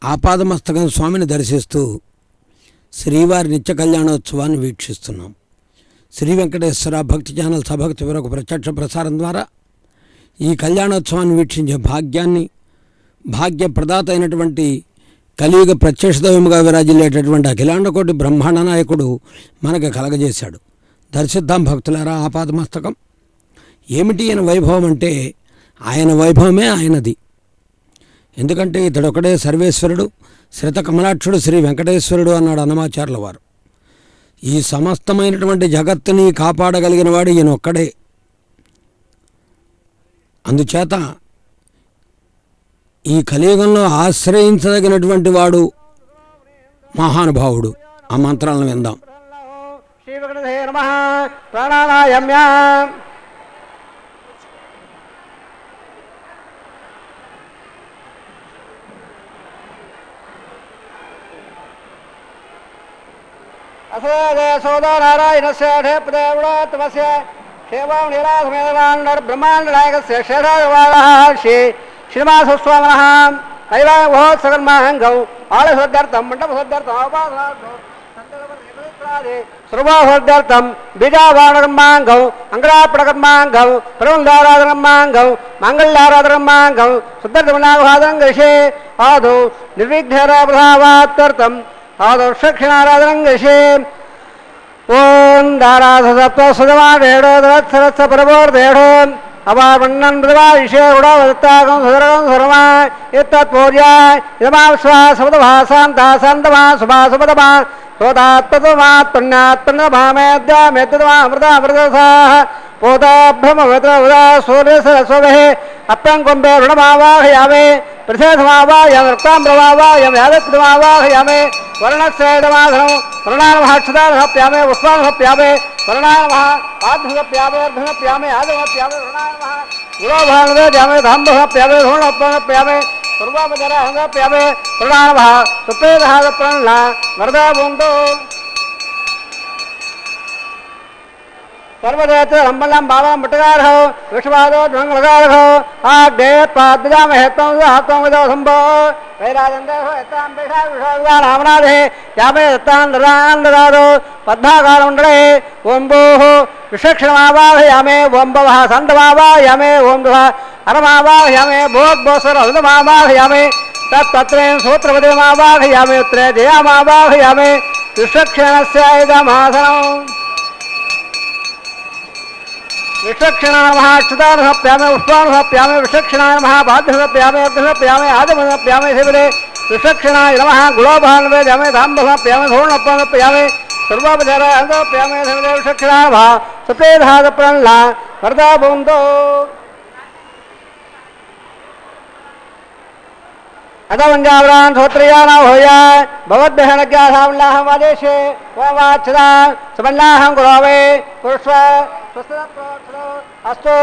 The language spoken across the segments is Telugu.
ఆపాదమస్తకం స్వామిని దర్శిస్తూ శ్రీవారి నిత్య కళ్యాణోత్సవాన్ని వీక్షిస్తున్నాం. శ్రీ వెంకటేశ్వర భక్తి ఛానల్ సభక్తి వరకు ప్రత్యక్ష ప్రసారం ద్వారా ఈ కళ్యాణోత్సవాన్ని వీక్షించే భాగ్యాన్ని భాగ్యప్రదాత అయినటువంటి కలియుగ ప్రత్యక్ష దైవముగా విరాజిల్లేటటువంటి అఖిలాండకోటి బ్రహ్మాండ నాయకుడు మనకు కలగజేశాడు. దర్శిద్దాం భక్తులారా ఆపాదమస్తకం. ఏమిటి ఈయన వైభవం అంటే ఆయన వైభవమే ఆయనది. ఎందుకంటే ఇతడొక్కడే సర్వేశ్వరుడు, శ్రిత కమలాక్షుడు, శ్రీ వెంకటేశ్వరుడు అన్నాడు అన్నమాచార్యుల వారు. ఈ సమస్తమైనటువంటి జగత్తుని కాపాడగలిగిన వాడు ఈయన ఒక్కడే. అందుచేత ఈ కలియుగంలో ఆశ్రయించదగినటువంటి వాడు మహానుభావుడు. ఆ మంత్రాలను విందాం. శ్రీ వెంకటేశ్వర నమః. ప్రాణాయామ్య అసోదే సోదో నారాయణస్య క్షేపదేవుడోత్తమస్య క్షేమం నీలాసమేదాండ బ్రహ్మాండ నాయకస్య క్షేత్రవాదః శ్రీ శ్రీనివాసస్వామినః కైలాయ మహోత్సవన్మాహంగౌ ఆళసోద్యర్థం మండపసోద్యర్థం అవపాసనార్థం సర్వాహోద్యర్థం బీజావాణకర్మాంగం అంగళాపడకర్మాంగం ప్రబంధారాధనర్మాంగం మాంగళ్యారాధనర్మాంగం శుద్ధర్ధమనాగవాదనం గృహే ఆదౌ నిర్విఘ్నరాభావాత్యర్థం ఆదౌ క్షక్షణారాధనం గృహే. ఓం దారాధసప్తసుధమాడేడోదరత్సరత్స పరమోర్దేఢో అవామన్నన్ మృదవాయిషే ఉడావదత్తాగం సుధరగం సురమా ఇత్తత్పూర్యా ఇదమాశ్వా సమదభాసాంతాసాంతమా సుభాసుపదమా సోదాత్మతమాత్మన్యాత్మన్నభామేద్యామేత్తమృతామృతసాః పోతాభ్రమవృతా సూర్యసరస్వభే అప్రంకుంభే రుణమావాహయామే ప్రసేధమావాహయామి రక్తాంబ్రమావాహయామి యాదత్మావాహయామి వర్ణశ్రేయమాధనం వర్ణానమహాక్షదానహప్యామే పుష్పానహప్యామే వర్ణానమః పాద్భుగప్యామే అర్ధనప్యామే ఆదమప్యామే వర్ణానమః గురోభానవేద్యామే ధాంబహప్యామే ధూణప్యామే సర్వాపజరహంగప్యామే వర్ణానమః సుప్రేదహాగప్రణ్ణ వరదాబుందో సర్వదేత రంబలం బాబా ముట్టగారహో విషవాదో ధ్వంగలగారహో ఆగ్నే పాద్యామహేత్వం హాత్వం విదో సంభో వైరాజందేహో ఎత్తాం పేషా విషాదుగా రామనాథే యామే ఎత్తాందరాందరాదో పద్మాకారండరే ఓం భూః విషక్షణమావాహయామే ఓం భవః సంతమావాహయామే ఓం దుః అరమావాహయామే భోగ్భోసర హృదమావాహయామే తత్పత్రేణ సూత్రపదేమావాహయామే ఉత్రే జయామావాహయామే విషక్షణస్య ఇదమాసనం విషక్షణాయ నమః అక్షతానహప్యామే పుష్పానహప్యామే విషక్షణాయ నమః బాధ్యహప్యామే అర్ధహప్యామే ఆదమహప్యామే శివరే విషక్షణాయ నమః గులోభాన్వేద్యామే ధాంబహప్యామే ధూణప్యామే సర్వాపచారహప్యామే శివరే విషక్షణాయ నమః సుప్రేధాగప్రణ్ణ వరదాబుందో అదవంజావరాన్ సోత్రయానా హోయా భగవద్భ్యహనజ్ఞాసామల్లాహం వాదేశే వాచ్ఛదా సమల్లాహం గురవే పురుష్వ అస్తు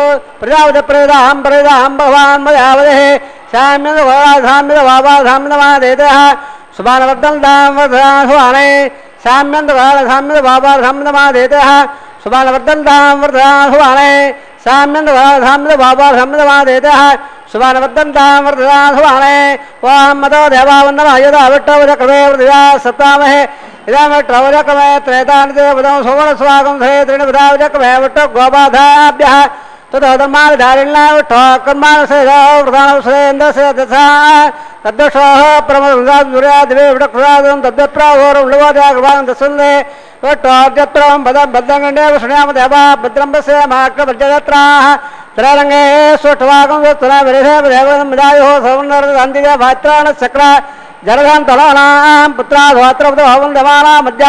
ప్రజావతి ప్రేదాహం ప్రేదాహం భగవాన్ మయావదే శామ్యంద్రవాసామ్యవాసామ్యవాదేతః సుమానవర్ధంతాం వర్ధనాసువానే శామ్యంద్రవాసామ్యవాసామ్యవాదేతః సుమానవర్ధంతాం వర్ధనాసువానే శామ్యంద్రవాసామ్యవాసామ్యవాదేతః సుమానవర్ధంతాం వర్ధనాసువానే ఓం మదో దేవావందనాయుధ విట్టవజక్రమే వృద్ధియా సత్తామహే ఇదామిట్రవజక్రమే త్రేతానిదే బుధం సువర్ణస్వాగం ధరే త్రిణిబుధావజక్రమే విట్టు గోబాధాభ్యః తతో ధర్మాధిధారిణ్యా విట్టో కర్మానుసేదో వృధానుసేంద్రసేదసా తద్దోషోః ప్రమదృదాదివే విడక్రుదాదం తద్విప్రాహోరం విడువాదాగవాన్ దశందే విట్టోర్జత్రం పదం బద్ధంగండే విష్ణుయామ దేవా భద్రం పశ్య మాక్రభజ్జత్రాః త్రైరంగే సుష్ఠవాగం సుస్తునా విరేషే దేవం విదాయో సౌందర్యంతిదే భాత్రాణ చక్ర జరఘంతలానాం పుత్రాధోత్రభవం దమానా మధ్య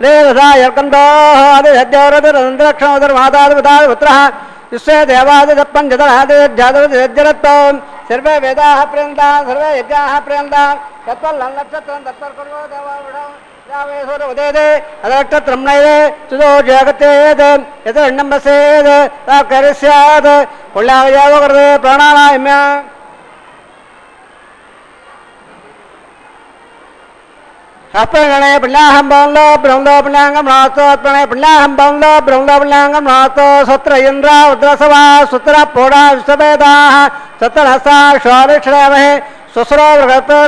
రేదాయర్కందో ఆదిహద్యోరదురంధ్రక్షణోదర్మాతాదిపుత్రః విశ్వే దేవాదిదప్పంజదనాదిజాదవజరత్వం సర్వే వేదాః ప్రియంతా సర్వే యజ్ఞాః ప్రియంతా తత్వల్లక్షత్రం తత్పర్కుర్వో దేవావిడం యావేశ్వర ఉదేదే అదక్షత్రం నైదే సుదో జగత్తేద్ యతరణం బసేద్ తాకరిస్యాద్ పుణ్యావయావకృతే ప్రాణాయామ్య అప్రణే పుణ్యాహం భవంలో బ్రహ్మలో పుణ్యాంగం నాస్తో అప్రణే పుణ్యాహం భవంలో బ్రహ్మలో పుణ్యాంగం నాస్తో సత్ర ఇంద్ర ఉద్రసవా సుత్ర పోడా విశ్వవేదాః సత్రహసా శోరిక్షణమహే సుస్రావృగత్తు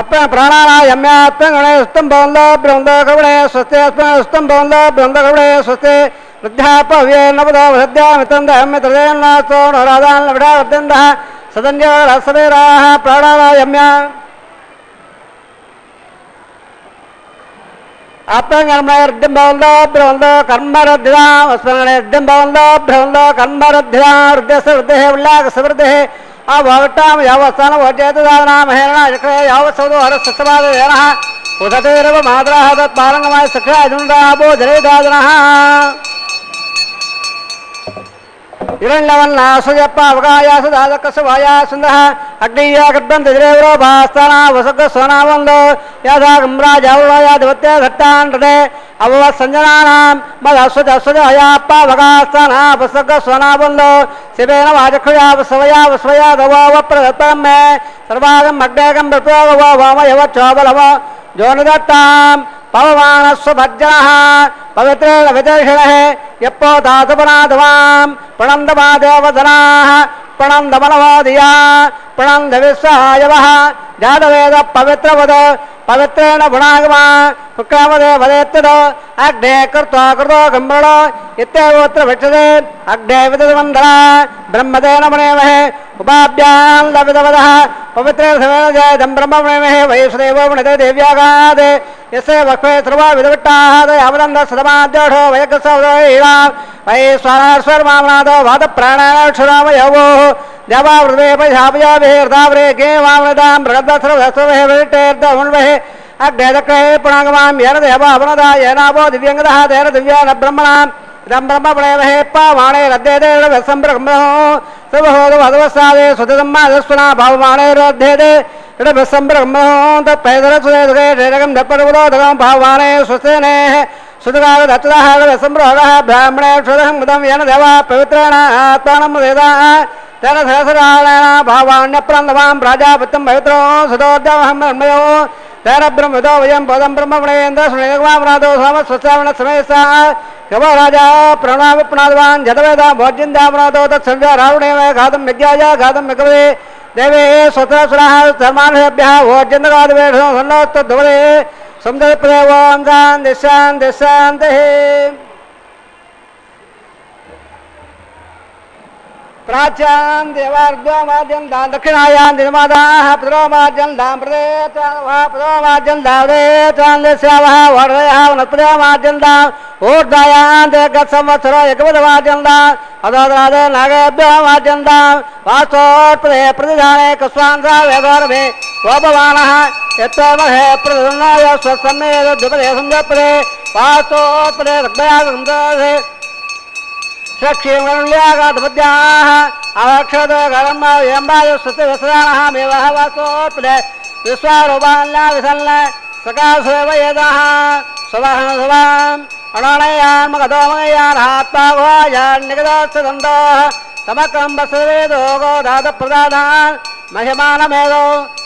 అప్ప ప్రాణాయామ్యాత్మ గణేస్తం బౌంద బృంద కవడే స్వస్తి అస్తం బౌంద బృంద కవడే స్వస్తి వృద్ధాపవ్యే నవదో వృద్ధామితందహమ్మితేన్నాతో నరాదాన్ విడా వర్ధంద సదంజ రసవేరాః ప్రాణాయామ్య అప్పంగర్మయర్ధం బౌంద బృంద కర్మరద్ధిదాం అస్మరణర్ధం బౌంద బృంద కర్మరద్ధిదాం వృద్ధస్య వృద్ధే ఉల్లాస వృద్ధే ఆ భవట్టాం యావస్థాన వచేతదానామహేరణ చక్రే యావత్సౌదో హరస్సవాదేన ఉదతేరవ మాద్రాహ తత్పాలంగమాయ సఖ్యా అజుండాభో జరేదాదనః ఇరణ్యవన్నాసుజప్ప అవగాయాస దాదకస వాయాసుందః అగ్నియ గర్భం తజరేవరో భాస్తాన వసగ సోనావందో యాదాగమ్రాజావయాధిపత్య ఘట్టాంటే అవవ సంజనానాం మదస్వజ అస్వజ అయాప్ప అవగాస్తాన వసగ సోనావందో శివేన వాచక్షుయా వసవయా వస్వయా దవవ ప్రదత్తం మే సర్వాగం అగ్నేగం ప్రతోగవ వామయవ చోబలవ జోనిదత్తాం పవమానస్వభజ్జనః పవిత్రేణ విదర్శనః యప్పో దాసపనాధవాం ప్రణందమా దేవధనాః ప్రణందమనవాదియా ప్రణంద విశ్వహాయవః జాతవేద పవిత్రవద పవిత్రేణ గుణాగమా శుక్రమదే వదేత్తద అగ్నే కృత్వా కృతో గంభృణ ఇత్యేవోత్ర విక్షతే అగ్నే విదమందర బ్రహ్మదేన మనేమహే ఉపాభ్యాం లభితవదః పవిత్రేణ సవేన జయదం బ్రహ్మమనేమహే వయసుదేవో మణితే దేవ్యాగాదే యస్య వక్వే సర్వా విదవిట్టాః యావదంద సదమాద్యోఢో వయకసౌదీలా వైశ్వరాశ్వర్మామనాదో వాద ప్రాణాక్షరామయవో దేవావృదే పైశాపయాభే హృదావరే గే వామనదాం బృహద్వస్రవస్వహే విటేర్దమున్వహే అగ్నేదక్రే పుణాగమాం ఏన దేవ అవనదా ఏనాభో దివ్యంగదః తేన దివ్యాన బ్రహ్మణాం ఇదం బ్రహ్మపుణేమహే పావాణే రద్దేదే సంబ్రహ్మణో శుభహోద వదవసాదే సుతదమ్మాదస్వనా భావమాణైరద్ధేదే ఇడబ్రహ్మణో తత్పైదరసుదే రేరగం దప్పరుదోదగం భావాణే స్వసేనే సుతగాగ దత్తదాహ సంబ్రోహ బ్రాహ్మణే క్షుదహం ముదం ఏన దేవ పవిత్రేణ ఆత్మానం వేదా తేన సహస్రాణేన భావాణ్యప్రందమాం ప్రాజాపత్యం పవిత్రో సుతోర్జమహం బ్రహ్మయో తేన బ్రహ్మదో వయం పదం బ్రహ్మణేంద్ర సునేగమామనాథో సమస్వశ్రావణ సమయస యవో రాజా ప్రణామిప్రణాదవాన్ జతవేద భోజ్యందామనాథో తత్సంధ్యా రావణేవ ఘాతం యజ్ఞాయ ఘాతం మిగవే దేవే స్వతసురాः ధర్మానుభ్యः భోజ్యందగాదివేషం సన్నోత్తద్వదే సందర్పదేవం శాంతి శాంతి శాంతి ప్రాచ్యాం దేవార్ధ్వమాద్యం దాం దక్షిణాయాం దినమాదాః పురోమాద్యం దాం పురోమాద్యం దావేచాందేశ్యావః వరదయः వనస్పతిమాద్యం దాం ఊర్ధ్వాయాం దేగత్ సంవత్సరో ఏకపదమాద్యం దాం అదోదరాదే నాగేభ్యోమాద్యం దాం వాస్తోత్పదే ప్రతిధానే కస్వాంసా వేదోరభే గోపవానః యత్తోమహే ప్రతిన్నాయ స్వసన్నేద ద్విపదే సంజపదే వాస్తోత్పదే రగ్మయా సంజపదే సక్షేమన్యాగాధపద్యాః అవక్షతో గరమ్మ ఎంబాయ స్తుతివసరాణః మేవః వాసోత్పదే విశ్వారూపాన్లా విసల్ల సకాశేవయేదః సువహన సువాం అణాణయాన్ మగదోమయాన్ ఆత్మావాయాన్ నిగదాత్సదంతః సమక్రం బసవేదో గోధాత ప్రదానాన్ మహిమానమేదో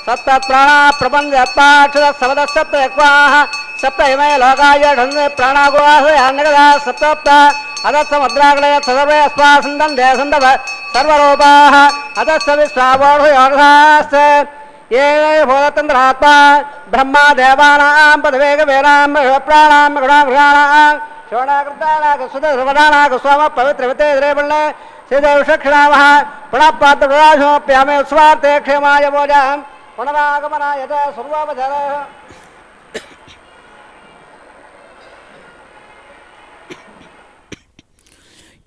సప్తప్రాణా ప్రపంచత్పాక్షర సవద సప్తయక్వాః సప్తహిమే లోకాయ ఢన్నే ప్రాణాగోహాయాన్ నిగదా సప్తప్త అదస్సముద్రాగ్రయ సర్వే అస్మాసందం దేశందవ సర్వరూపాః అదస్స విశ్వావోఢయోర్ధాస్తే ఏ భూతతంత్రాత్మా బ్రహ్మా దేవానాం పదవేగవేనాం ప్రాణాం గుణామృగాణాం శోణాకృతానాగసుధర్వదానాగ స్వామ పవిత్రవతే ద్రేపణే శ్రీదేవక్షక్షణామః పునఃపాత్రరాజోప్యామే స్వార్థే క్షేమాయ భోజాం పునరాగమనాయ సర్వోపధర.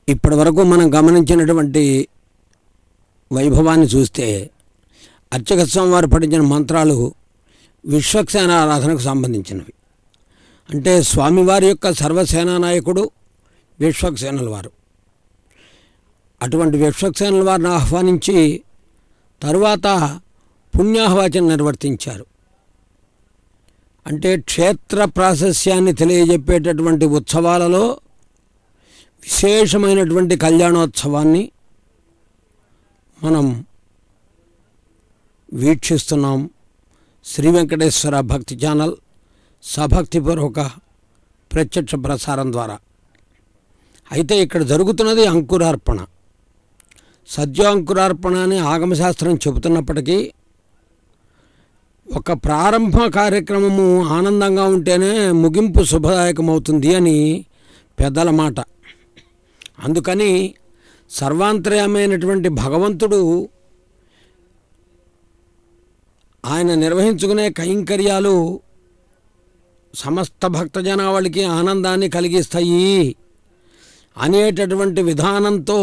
ఇప్పటి వరకు మనం గమనించినటువంటి వైభవాన్ని చూస్తే అర్చక స్వామి వారు పఠించిన మంత్రాలు విశ్వక్సేన ఆరాధనకు సంబంధించినవి. అంటే స్వామివారి యొక్క సర్వసేనా నాయకుడు విశ్వక్సేనుల వారు. అటువంటి విశ్వక్సేనుల వారిని ఆహ్వానించి తరువాత పుణ్యాహవాచన నిర్వర్తించారు. అంటే క్షేత్ర ప్రాశస్యాన్ని తెలియజెప్పేటటువంటి ఉత్సవాలలో విశేషమైనటువంటి కళ్యాణోత్సవాన్ని మనం వీక్షిస్తున్నాం. శ్రీ వెంకటేశ్వర భక్తి ఛానల్ సభక్తిపూర్వక ప్రత్యక్ష ప్రసారం ద్వారా. అయితే ఇక్కడ జరుగుతున్నది అంకురార్పణ. సద్యాంకురార్పణ అని ఆగమశాస్త్రం చెబుతున్నప్పటికీ ఒక ప్రారంభ కార్యక్రమము ఆనందంగా ఉంటేనే ముగింపు శుభదాయకమవుతుంది అని పెద్దల మాట. అందుకని సర్వాంతర్యామైనటువంటి భగవంతుడు ఆయన నిర్వహించుకునే కైంకర్యాలు సమస్త భక్తజనావళికి ఆనందాన్ని కలిగిస్తాయి అనేటటువంటి విధానంతో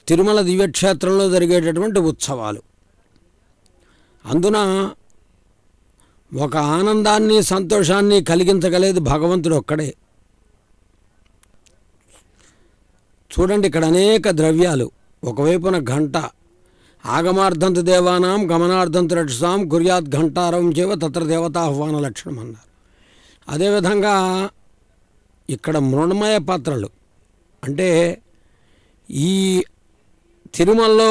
తిరుమల దివ్యక్షేత్రంలో జరిగేటటువంటి ఉత్సవాలు. అందున ఒక ఆనందాన్ని సంతోషాన్ని కలిగించగలేదు భగవంతుడు ఒక్కడే. చూడండి, ఇక్కడ అనేక ద్రవ్యాలు, ఒకవైపున ఘంట, ఆగమార్థంతు దేవానాం గమనార్థంతు రక్షసాం కుర్యాత్ ఘంటారం చేవ తత్ర దేవతాహ్వాన లక్షణం అన్నారు. అదేవిధంగా ఇక్కడ మృణమయ పాత్రలు, అంటే ఈ తిరుమలలో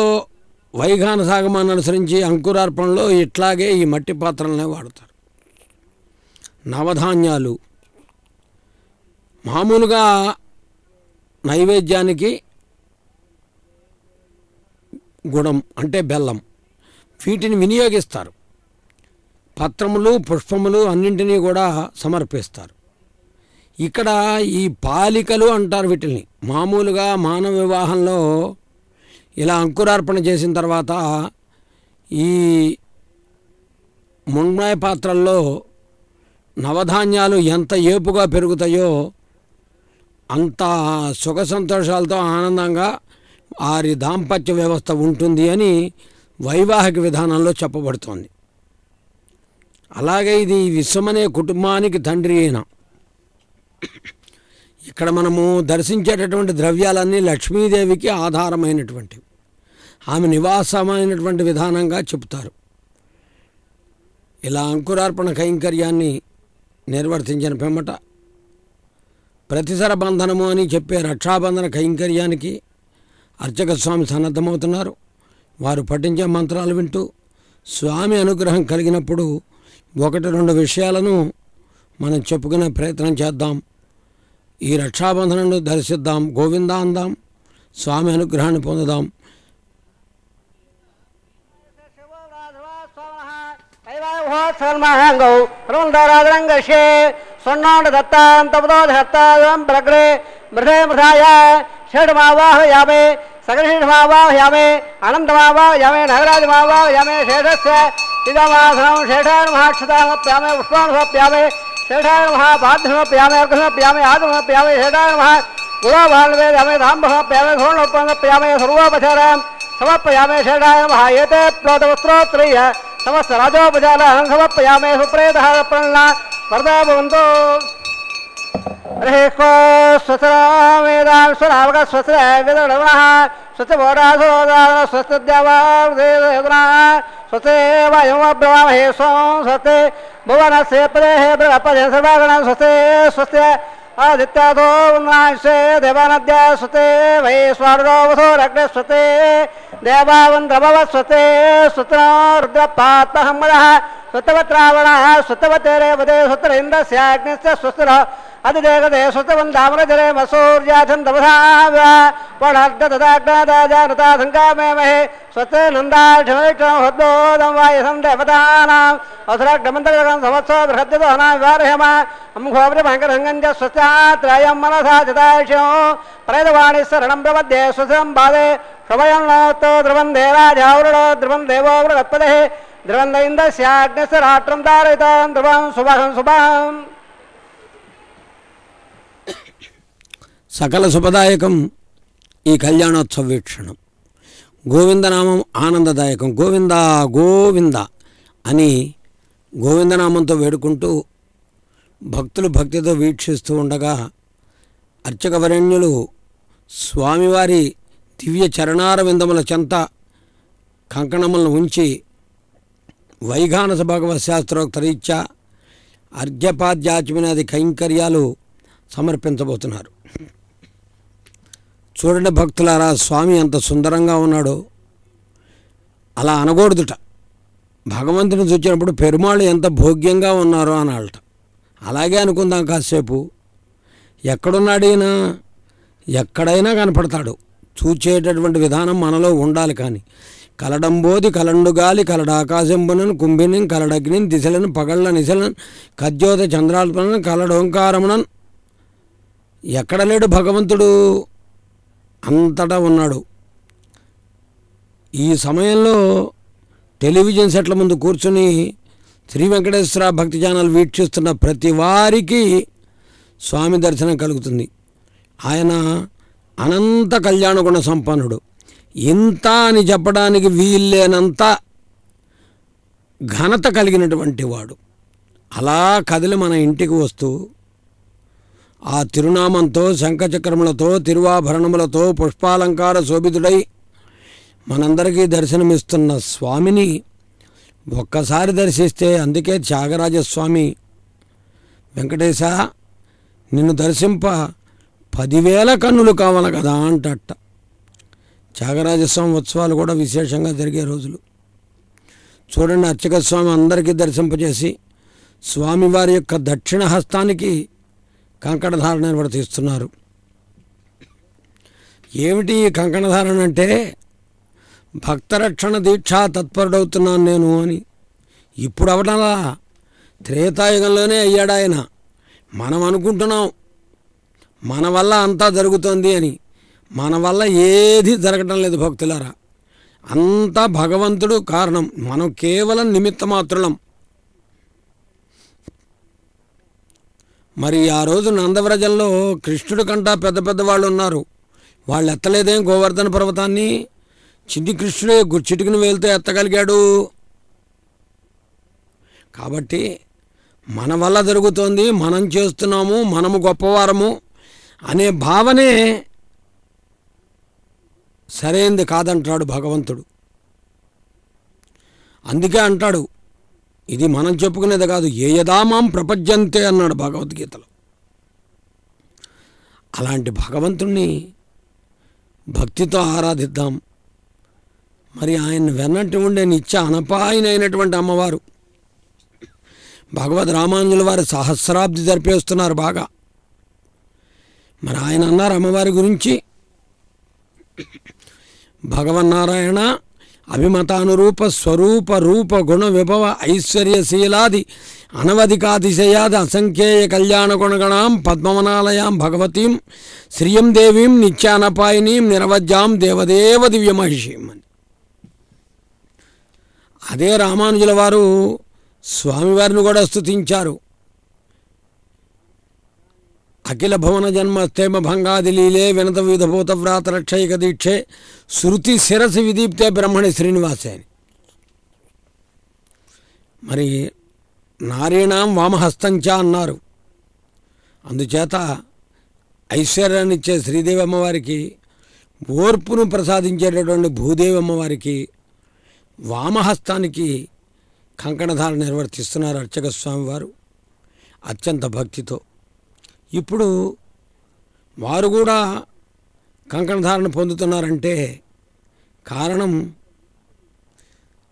వైఖాన సాగమాన్ని అనుసరించి అంకురార్పణలో ఇట్లాగే ఈ మట్టి పాత్రలనే వాడతారు. నవధాన్యాలు మామూలుగా నైవేద్యానికి గుడం అంటే బెల్లం, వీటిని వినియోగిస్తారు. పత్రములు పుష్పములు అన్నింటినీ కూడా సమర్పిస్తారు. ఇక్కడ ఈ పాలికలు అంటారు వీటిని. మామూలుగా మానవ వివాహంలో ఇలా అంకురార్పణ చేసిన తర్వాత ఈ మృణ్మయ పాత్రల్లో నవధాన్యాలు ఎంత ఏపుగా పెరుగుతాయో అంత సుఖ సంతోషాలతో ఆనందంగా వారి దాంపత్య వ్యవస్థ ఉంటుంది అని వైవాహిక విధానంలో చెప్పబడుతోంది. అలాగే ఇది విశ్వమనే కుటుంబానికి తండ్రి అయిన ఇక్కడ మనము దర్శించేటటువంటి ద్రవ్యాలన్నీ లక్ష్మీదేవికి ఆధారమైనటువంటివి, ఆమె నివాసమైనటువంటి విధానంగా చెప్తారు. ఇలా అంకురార్పణ కైంకర్యాన్ని నిర్వర్తించిన పిమ్మట ప్రతిసర బంధనము అని చెప్పే రక్షాబంధన కైంకర్యానికి అర్చక స్వామి సన్నద్ధమవుతున్నారు. వారు పఠించే మంత్రాలు వింటూ స్వామి అనుగ్రహం కలిగినప్పుడు 1-2 విషయాలను మనం చెప్పుకునే ప్రయత్నం చేద్దాం. ఈ రక్షాబంధనను దర్శిద్దాం, గోవిందా అందాం, స్వామి అనుగ్రహాన్ని పొందుదాం. స్వర్ణాండ దత్తాంతపదోధత్తాం ప్రగ్రే మృధే మృధాయ షడ్మావాహయామే సగర్షిణమావాహయామే అనంతమావాహయామే నగరాజమావాహయామే శేషస్య ఇదమాసనం శేషాన్ మహాక్షతామప్యామే పుష్పానుసప్యామే శేషాన్ మహాపాద్యమప్యామే అర్ఘమప్యామే ఆదమప్యామే శేషాన్ మహా గుణభాన్వేదమే ధాంబమప్యామే సోణోపమప్యామే సర్వోపచారం సమర్పయామే శేషాయ మహా ఏతే ప్లోతవస్త్రోత్రయ్య సమస్త రాజోపచారాన్ సమర్పయామే సుప్రేతః ప్రణా వరదా భవంతో. స్వస్రావేదాం స్వరావక స్వస్ర విదడవః స్వస్తిబోధాసోదాన స్వస్తిద్యావాదేదనా స్వస్తే వాయుమబ్రవామహే స్వం స్వస్తే భువనస్య పదేహే ప్రపదే సర్వాగణ స్వస్తే స్వస్తే ఆదిత్యాదో ఉన్మాంసే దేవానద్య స్వస్తే వై స్వార్దో వసోరగ్నే స్వస్తే దేవావంద్రభవ స్వస్తే స్వస్త్రో రుద్రపాత్మహమ్మదః స్వత్తవత్రావణः స్వత్తవతేరేవదే స్వత్ర ఇంద్రస్యాగ్నిశ్చ స్వస్తిర అతిదేగదే స్వస్తవందామరజరే మసూర్యాచందవధావ్యాపణర్గతదాగ్నాదాజానతాసంకామేమహే స్వస్తే నందాక్షమేక్షణం హృద్బోధం వాయసం దేవతానాం అవసరాగ్నమంతగం సంవత్సర బృహద్యతోనా వివారహేమ అంఘోపరి భయంకరంగం చ స్వస్త్యాత్రయం మనసా చతాక్షం ప్రేతవాణి శరణం ప్రపద్యే స్వసం బాధే శుభయం నోత్తో ధ్రువం దేవాజావృడో ధ్రువం దేవో వృగత్పదే ధ్రువం ఇంద్రస్యాగ్నిశ్చ రాష్ట్రం తారయితం ధ్రువం శుభం శుభం. సకల శుభదాయకం ఈ కళ్యాణోత్సవ వీక్షణం. గోవిందనామం ఆనందదాయకం. గోవింద గోవింద అని గోవిందనామంతో వేడుకుంటూ భక్తులు భక్తితో వీక్షిస్తూ ఉండగా అర్చకవరేణ్యులు స్వామివారి దివ్య చరణార విందముల చెంత కంకణములను ఉంచి వైఖానస భగవత్ శాస్త్రోక్త రీత్యా అర్ఘ్యపాద్యాచమనాది కైంకర్యాలు సమర్పించబోతున్నారు. చూడండి భక్తులారా, స్వామి ఎంత సుందరంగా ఉన్నాడో. అలా అనకూడదుట. భగవంతుని చూచినప్పుడు పెరుమాళ్ళు ఎంత భోగ్యంగా ఉన్నారో అనాలట. అలాగే అనుకుందాం కాసేపు. ఎక్కడున్నాడు ఈయన? ఎక్కడైనా కనపడతాడు. చూచేటటువంటి విధానం మనలో ఉండాలి. కానీ కలడంబోది కలండుగాలి కలడాకాశంబునను కుంభిని కలడగ్ని దిశలను పగళ్ళ నిశలను కజ్యోత చంద్రాల్పనను కలడోంకారమునన్. ఎక్కడ లేడు భగవంతుడు, అంతటా ఉన్నాడు. ఈ సమయంలో టెలివిజన్ సెట్ల ముందు కూర్చుని శ్రీ వెంకటేశ్వర భక్తి ఛానల్ వీక్షిస్తున్న ప్రతి వారికి స్వామి దర్శనం కలుగుతుంది. ఆయన అనంత కళ్యాణ గుణ సంపన్నుడు. ఇంత అని చెప్పడానికి వీల్లేనంత ఘనత కలిగినటువంటి వాడు. అలా కదిలి మన ఇంటికి వస్తూ ఆ తిరునామంతో శంఖచక్రములతో తిరువాభరణములతో పుష్పాలంకార శోభితుడై మనందరికీ దర్శనమిస్తున్న స్వామిని ఒక్కసారి దర్శిస్తే, అందుకే త్యాగరాజస్వామి వెంకటేశ నిన్ను దర్శింప 10,000 కన్నులు కావాలి కదా అంటట. త్యాగరాజస్వామి ఉత్సవాలు కూడా విశేషంగా జరిగే రోజులు. చూడండి, అర్చక స్వామి అందరికీ దర్శింపజేసి స్వామివారి యొక్క దక్షిణ హస్తానికి కంకణధారణ నిర్వర్తిస్తున్నారు. ఏమిటి ఈ కంకణధారణ అంటే, భక్తరక్షణ దీక్షా తత్పరుడవుతున్నాను నేను అని. ఇప్పుడు అవటలా, త్రేతాయుగంలోనే అయ్యాడు ఆయన. మనం అనుకుంటున్నాం మన వల్ల అంతా జరుగుతుంది అని. మన వల్ల ఏది జరగటం లేదు భక్తులారా. అంతా భగవంతుడు కారణం, మనం కేవలం నిమిత్త మాత్రులం. మరి ఆ రోజు నందవ్రజంలో కృష్ణుడి కంటా పెద్ద పెద్ద వాళ్ళు ఉన్నారు. వాళ్ళు ఎత్తలేదేం గోవర్ధన పర్వతాన్ని. చిన్ని కృష్ణుడే చిటికిన వేలుతో ఎత్తగలిగాడు. కాబట్టి మన వల్ల జరుగుతోంది, మనం చేస్తున్నాము, మనము గొప్పవారము అనే భావనే సరైనది కాదంటాడు భగవంతుడు. అందుకే అంటాడు, ఇది మనం చెప్పుకునేది కాదు, ఏ యదామాం ప్రపంచంతే అన్నాడు భగవద్గీతలో. అలాంటి భగవంతుణ్ణి భక్తితో ఆరాధిద్దాం. మరి ఆయన వెన్నట్టు ఉండే నిత్య అనపాయనైనటువంటి అమ్మవారు భగవద్ రామానుజుల వారి సహస్రాబ్ది జరిపేస్తున్నారు బాగా. మరి ఆయన అన్నారు అమ్మవారి గురించి, భగవన్నారాయణ అభిమతానురూప స్వరూప రూప గుణ విభవ ఐశ్వర్యశీలాది అనవధికాతిశయాది అసంఖ్యేయ కళ్యాణ గుణగణాం పద్మవనాలయాం భగవతీం శ్రియం దేవీం నిత్యానపాయినీం నిరవజ్యాం దేవదేవ దివ్యమహిషీం అని. అదే రామానుజుల వారు స్వామివారిని కూడా స్తుతించారు. అఖిల భువన జన్మస్థేమ భంగాది లీలే వినత విధభూత వ్రాత రక్షైక దీక్షే శృతి శిరసి విదీప్తే బ్రహ్మణి శ్రీనివాసే అని. మరి నారీణాం వామహస్తంచ అన్నారు. అందుచేత ఐశ్వర్యాన్ని ఇచ్చే శ్రీదేవి అమ్మవారికి, ఓర్పును ప్రసాదించేటటువంటి భూదేవి అమ్మవారికి వామహస్తానికి కంకణధారణ నిర్వర్తిస్తున్నారు అర్చక స్వామివారు అత్యంత భక్తితో. ఇప్పుడు వారు కూడా కంకణధారణ పొందుతున్నారంటే కారణం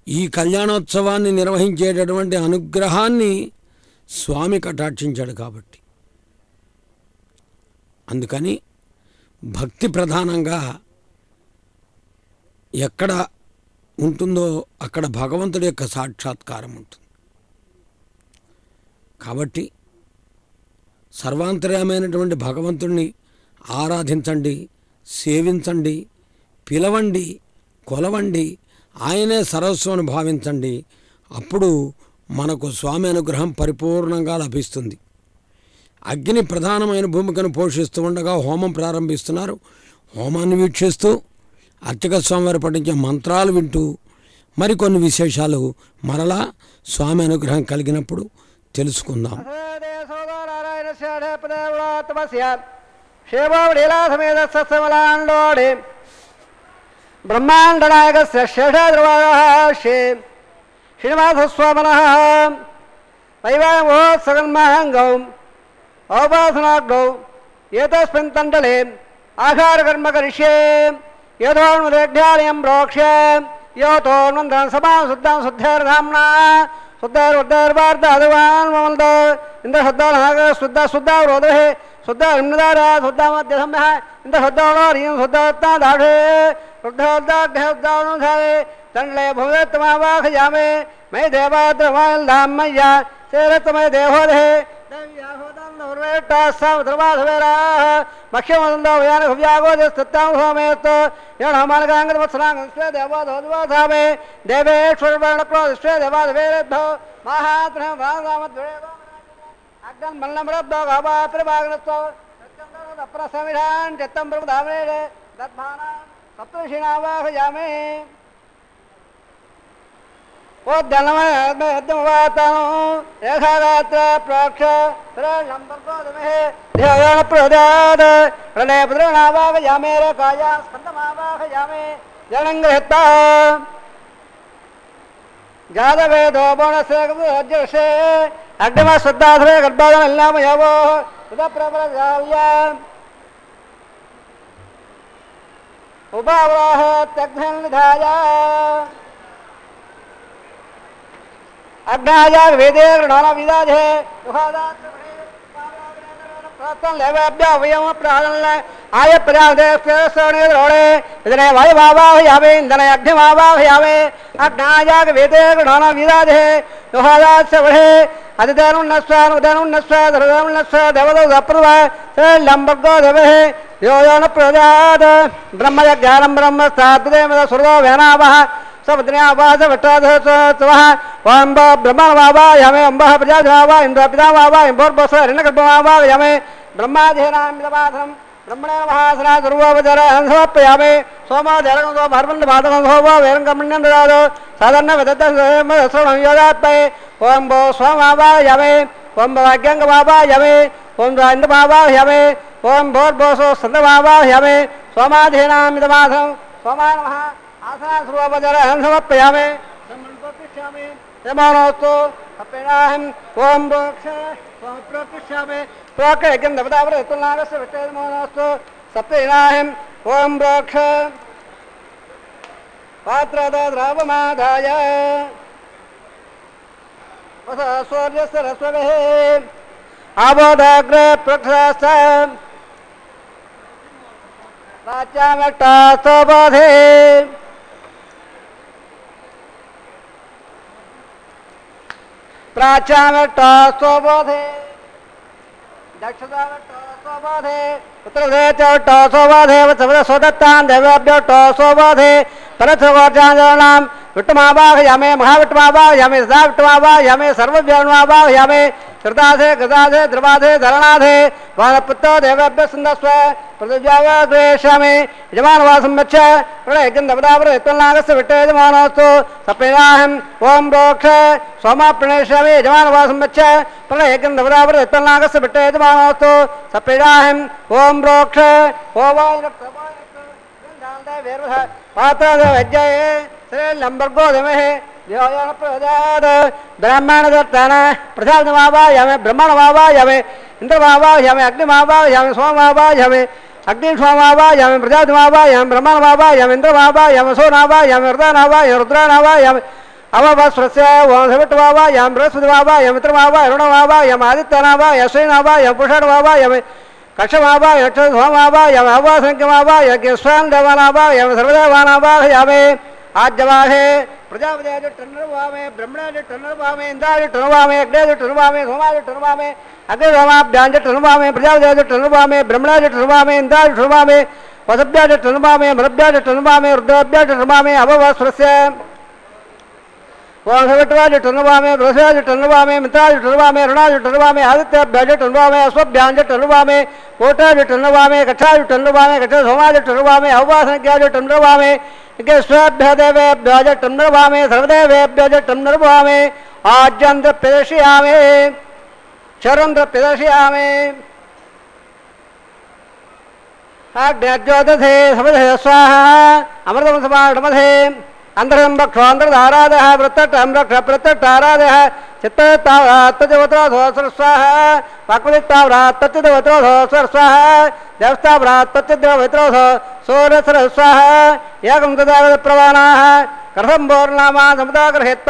ఈ కళ్యాణోత్సవాన్ని నిర్వహించేటటువంటి అనుగ్రహాన్ని స్వామి కటాక్షించాడు కాబట్టి. అందుకని భక్తి ప్రధానంగా ఎక్కడ ఉంటుందో అక్కడ భగవంతుడి యొక్క సాక్షాత్కారం ఉంటుంది. కాబట్టి సర్వాంతర్యమైనటువంటి భగవంతుడిని ఆరాధించండి, సేవించండి, పిలవండి, కొలవండి, ఆయనే సర్వస్వాన్ని భావించండి. అప్పుడు మనకు స్వామి అనుగ్రహం పరిపూర్ణంగా లభిస్తుంది. అగ్ని ప్రధానమైన భూమికను పోషిస్తూ ఉండగా హోమం ప్రారంభిస్తున్నారు. హోమాన్ని వీక్షిస్తూ అర్చక స్వామివారు పఠించే మంత్రాలు వింటూ మరికొన్ని విశేషాలు మరలా స్వామి అనుగ్రహం కలిగినప్పుడు తెలుసుకుందాం. బ్రహ్మాండనాయకస్య శేషద్రవాహే శ్రీనివాసస్వామినః వైవాహోత్సవన్మహంగౌ ఔపాసనాగ్నౌ ఏతస్మిన్ తండలే ఆహారకర్మ కరిష్యే యథోన్ముదేఢ్యాలయం ప్రోక్ష్యే యోతోన్వందనం సమాం శుద్ధం శుద్ధేర్ధామ్నా శుద్ధైర్వర్ధైర్వార్ధాదువాన్ మమల్తో ఇంద్రశుద్ధానాగ శుద్ధ శుద్ధ రోదహే शुद्ध निम्नदार शुद्ध मध्य सम्य इंद्र शुद्धोरीं शुद्धोत्ता दाढ़े शुद्धोद्धाघ्योद्धानुधारे तंडले भूतमावाखयामे मैं देवाद्रमाल धाम मैया सेरतमय देहोदे अग्निम श्रद्धाधरे गर्भाधनमयावो उपावराह त्यग्निधाय अग्नाया वेदे गृणाना विदाजे आय प्रजापतिने इतने वायुभावाहयामे इंधने अग्निभावाहयामे अग्नाया वेदे गृणाना विदाजे युहादास्य बढ़े अधिदेनुन्नस्व देवदो अपूर्व लंबगो देवे योजन प्रजाद ब्रह्मज्ञानं ब्रह्म सात्वेद सुरदो वेनावः सबद्रयावास वट्टाधस्वः ओम ब्रह्मण वावा यमे अंबः प्रजाधवावा इंद्र पिता वावा इंबोर्बस हिरण्यगर्भ वावा यमे ब्रह्माधेनामिदवाधनं ब्रह्मणे महासना दुर्वोपचार समर्पयामि सोमाधेरं सो भर्मन् बाधनं सो वेरं कमण्यं ददातु साधारण वेदत्तश्रवणं योगात्मये ओम भो स्वमावा यमे ओम वाक्यंग वावा यमे ओम इंद्र वावा यमे ओम भोर्भोसो सन्दवावा यमे सोमाधेनामिदवाधनं सोमाय नमः आसना सर्वोपचार समर्पयामि सम्मन्प्रतिष्ठामि यमानोस्तु अपेनाहं ओम वृक्ष ओम प्रतिष्ठामि प्रोकयज्ञं देवतावृतुलनागस्य विष्णुमोनोस्तु सप्तेनाहं ओम वृक्ष पात्रद्रावमादाय वस सूर्यस्य रश्मवेः आबोधाग्रे प्रक्षाश्च प्राच्यामट्टास्तबोधे प्राच्यामट्टास्तबोधे दक्षतामट्टास्तबोधे उत्तरदे चट्टास्तबोधे वत्सवदत्तान् देवेभ्योट्टास्तबोधे परथवर्जानां विट्टमावाहयामि महाविट्टमावाहयामि सदा विट्टमावाहयामि सर्वव्यान्मावाहयामि श्रद्धाधे गदाधे द्रवाधे धरणाधे वानपुत्रो देवेभ्यः सुन्दस्व प्रतिज्ञावाद्वेष्यामि यजमानवासं गच्छ प्रणयगन्धवदावृतुलनागस्य विट्टयजमानोस्तु सप्रेणाहं ओम रोक्ष सोमा प्रणयिष्यामि यजमानवासं गच्छ प्रणयगन्धवदावृतुलनागस्य विट्टयजमानोस्तु सप्रेणाहं ओम रोक्ष पात्रवैज्ञये श्रीलम्बर्गो धीमः ब्राह्मण दत्तान प्रजापतिमावाहयामि ब्रह्मणमावाहयामि इंद्रमावाहयामि अग्निमावाहयामि सोममावाहयामि अग्निष्मावाहयामि प्रजापतिमावाहयामि ब्रह्मणमावाहयामि इंद्रमावाहयामि सोनावाहयामि रुद्रानावाहयामि रुद्रानावाहयामि अवभस्वस्य वंशविट्टमावाहयामि बृहस्पतिमावाहयामि मित्रमावाहयामि अरुणमावाहयामि आदित्यनावाहयामि श्रीनावाहयामि पुरुषाणावाहयामि कक्षमावाहयामि सोममावाहयामि अवासंख्यमावाहयामि स्वान् देवानावाहयामि सर्वदेवानावाहयामि आज्यवाहे प्रजापति टन्नर्वामे ब्रह्मणे टन्नर्वामे इंद्राज टन्नर्वामे अग्नेज टन्नर्वामे सोमाज टन्नर्वामे अग्निर्वामाभ्याज टन्नर्वामे प्रजापति टन्नर्वामे ब्रह्मणे टन्नर्वामे इंद्राज टन्नर्वामे वसभ्याज टन्नर्वामे मरभ्याज टन्नर्वामे रुद्रभ्याज टन्नर्वामे अववस्त्रस्य वंशविट्टवाज टन्नर्वामे बृहस्पतिज टन्नर्वामे मित्राज टन्नर्वामे अरुणाज टन्नर्वामे आदित्यभ्याज टन्नर्वामे अश्वभ्याज टन्नर्वामे कोटाज टन्नर्वामे कक्षाज टन्नर्वामे कक्ष सोमाज टन्नर्वामे अववासनज्ञाज टन्नर्वामे स्वाभ्य देवेभ्योज टन्नर्वामे सर्वदेवेभ्योज टन्नर्वामे आज्यंद्र प्रदर्शयामि शरंद्र प्रदर्शयामि आज्ञाज्योतथे समधे स्वाहा अमृतम समाडमधे अंधरं भक्षांध्रधारादः वृत्तटं रक्ष प्रत्यट्टारादः चित्ततावरात्तजवत्रो स्वाहा वाक्पतितावरात्तजवत्रो स्वाहा देवस्तावरात्तजवत्रो सोरसर स्वाहा यागं तदावद प्रवाणाः कर्षंबोर्नामा समुदागृहेत्त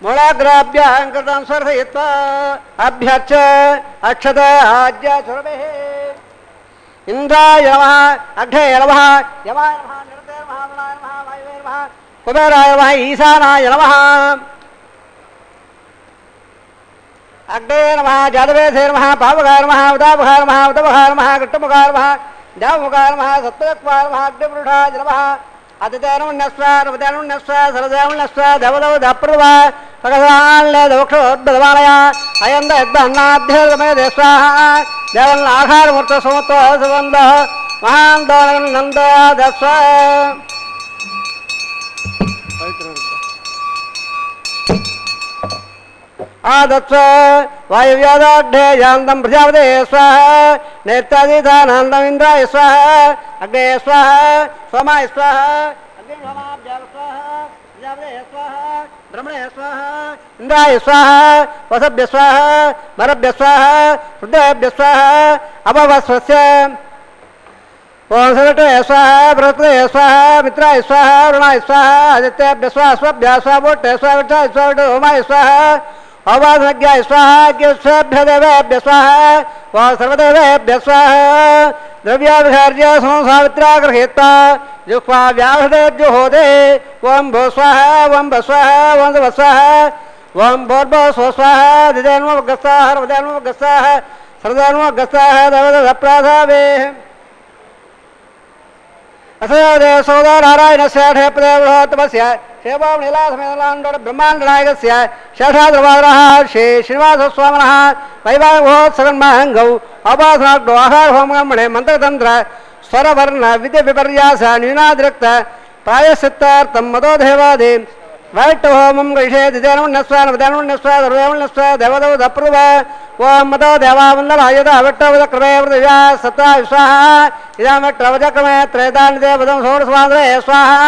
मूलाग्राभ्यां कृतं स्वर्धयित्वा अभ्यर्च अक्षत आज्य सुरभिः इन्द्राय नमः अग्ने नमः यमाय नमः निरते नमः वरुणाय नमः वायुवे नमः कुबेराय नमः ईशानाय नमः अग्ने नमः जातवेदे नमः पावकाय नमः उदापकाय नमः उदपकाय नमः कृष्णमुखाय नमः देवमुखाय नमः सत्त्वमुखाय नमः अग्निपुरुषाय नमः अतिथेनुण्यस्वा नवतेनुण्यस्वा सरदेवुण्यस्वा देवदौ दप्रभा सकसान्योक्षोद्भवालय अयं दन्नाभ्यमे स्वाहा देवन् आहारमूर्त समत्व सुगन्धः महान् नन्द दस्व आदत्स्व वायुव्यादाढ्ये यान्तं प्रजापते स्वाहा नेत्रादिधानान्दम् इन्द्राय स्वाहा अग्ने स्वाहा सोमाय स्वाहा अग्निहोमाभ्यां स्वाहा प्रजापते स्वाहा ब्रह्मणे स्वाहा इंद्राय स्वाहा वसभ्य स्वाहा मरभ्य स्वाहा रुद्रेभ्य स्वाहा अपवस्वस्य ओं सरटे स्वाहा बृहस्पते स्वाहा मित्राय स्वाहा वरुणाय स्वाहा आदित्यभ्य स्वाहा स्वभ्य स्वाहा वोट्टे स्वाहा विष्ठाय स्वाहा होमाय स्वाहा अवासज्ञाय स्वाहा ज्ञेष्ठेभ्य देवेभ्य स्वाहा वा सर्वदेवेभ्य स्वाहा द्रव्याभिहार्य संसावित्रा गृहीत्वा जुह्वा व्याहृतेभ्यो होदे वं भो स्वाहा वं भ स्वाहा वं भ स्वाहा वं भोर्भो स्व स्वाहा दिदेन्वगस्साः सर्वदेन्वगस्साः सर्वदेन्वगस्साः देवदप्राधावे असदेव सौदानारायणस्य ठेपदेवतमस्य शेवां नीलासमेलाण्ड ब्रह्माण्डनायकस्य शेषाद्रवादरः श्री श्रीनिवासस्वामिनः वैवाहिकोत्सवन्महङ्गौ अपासनाग्नो आहारहोमगमणे मन्त्रतन्त्र स्वरवर्ण विद्यविपर्यास न्यूनातिरिक्त प्रायश्चित्तार्थं मदोदेवादि वैष्टहोमं गृहे दिदेनुण्यस्व नवदेनुण्यस्व सर्वेनुण्यस्व देवदौ दप्रुव ओं मदो देवावन्दनायुध विट्टवदक्रमे वृदिव्या सत्ता स्वाहा इदं विट्टवदक्रमे त्रैदानिदेवदं षोडशवादरे स्वाहा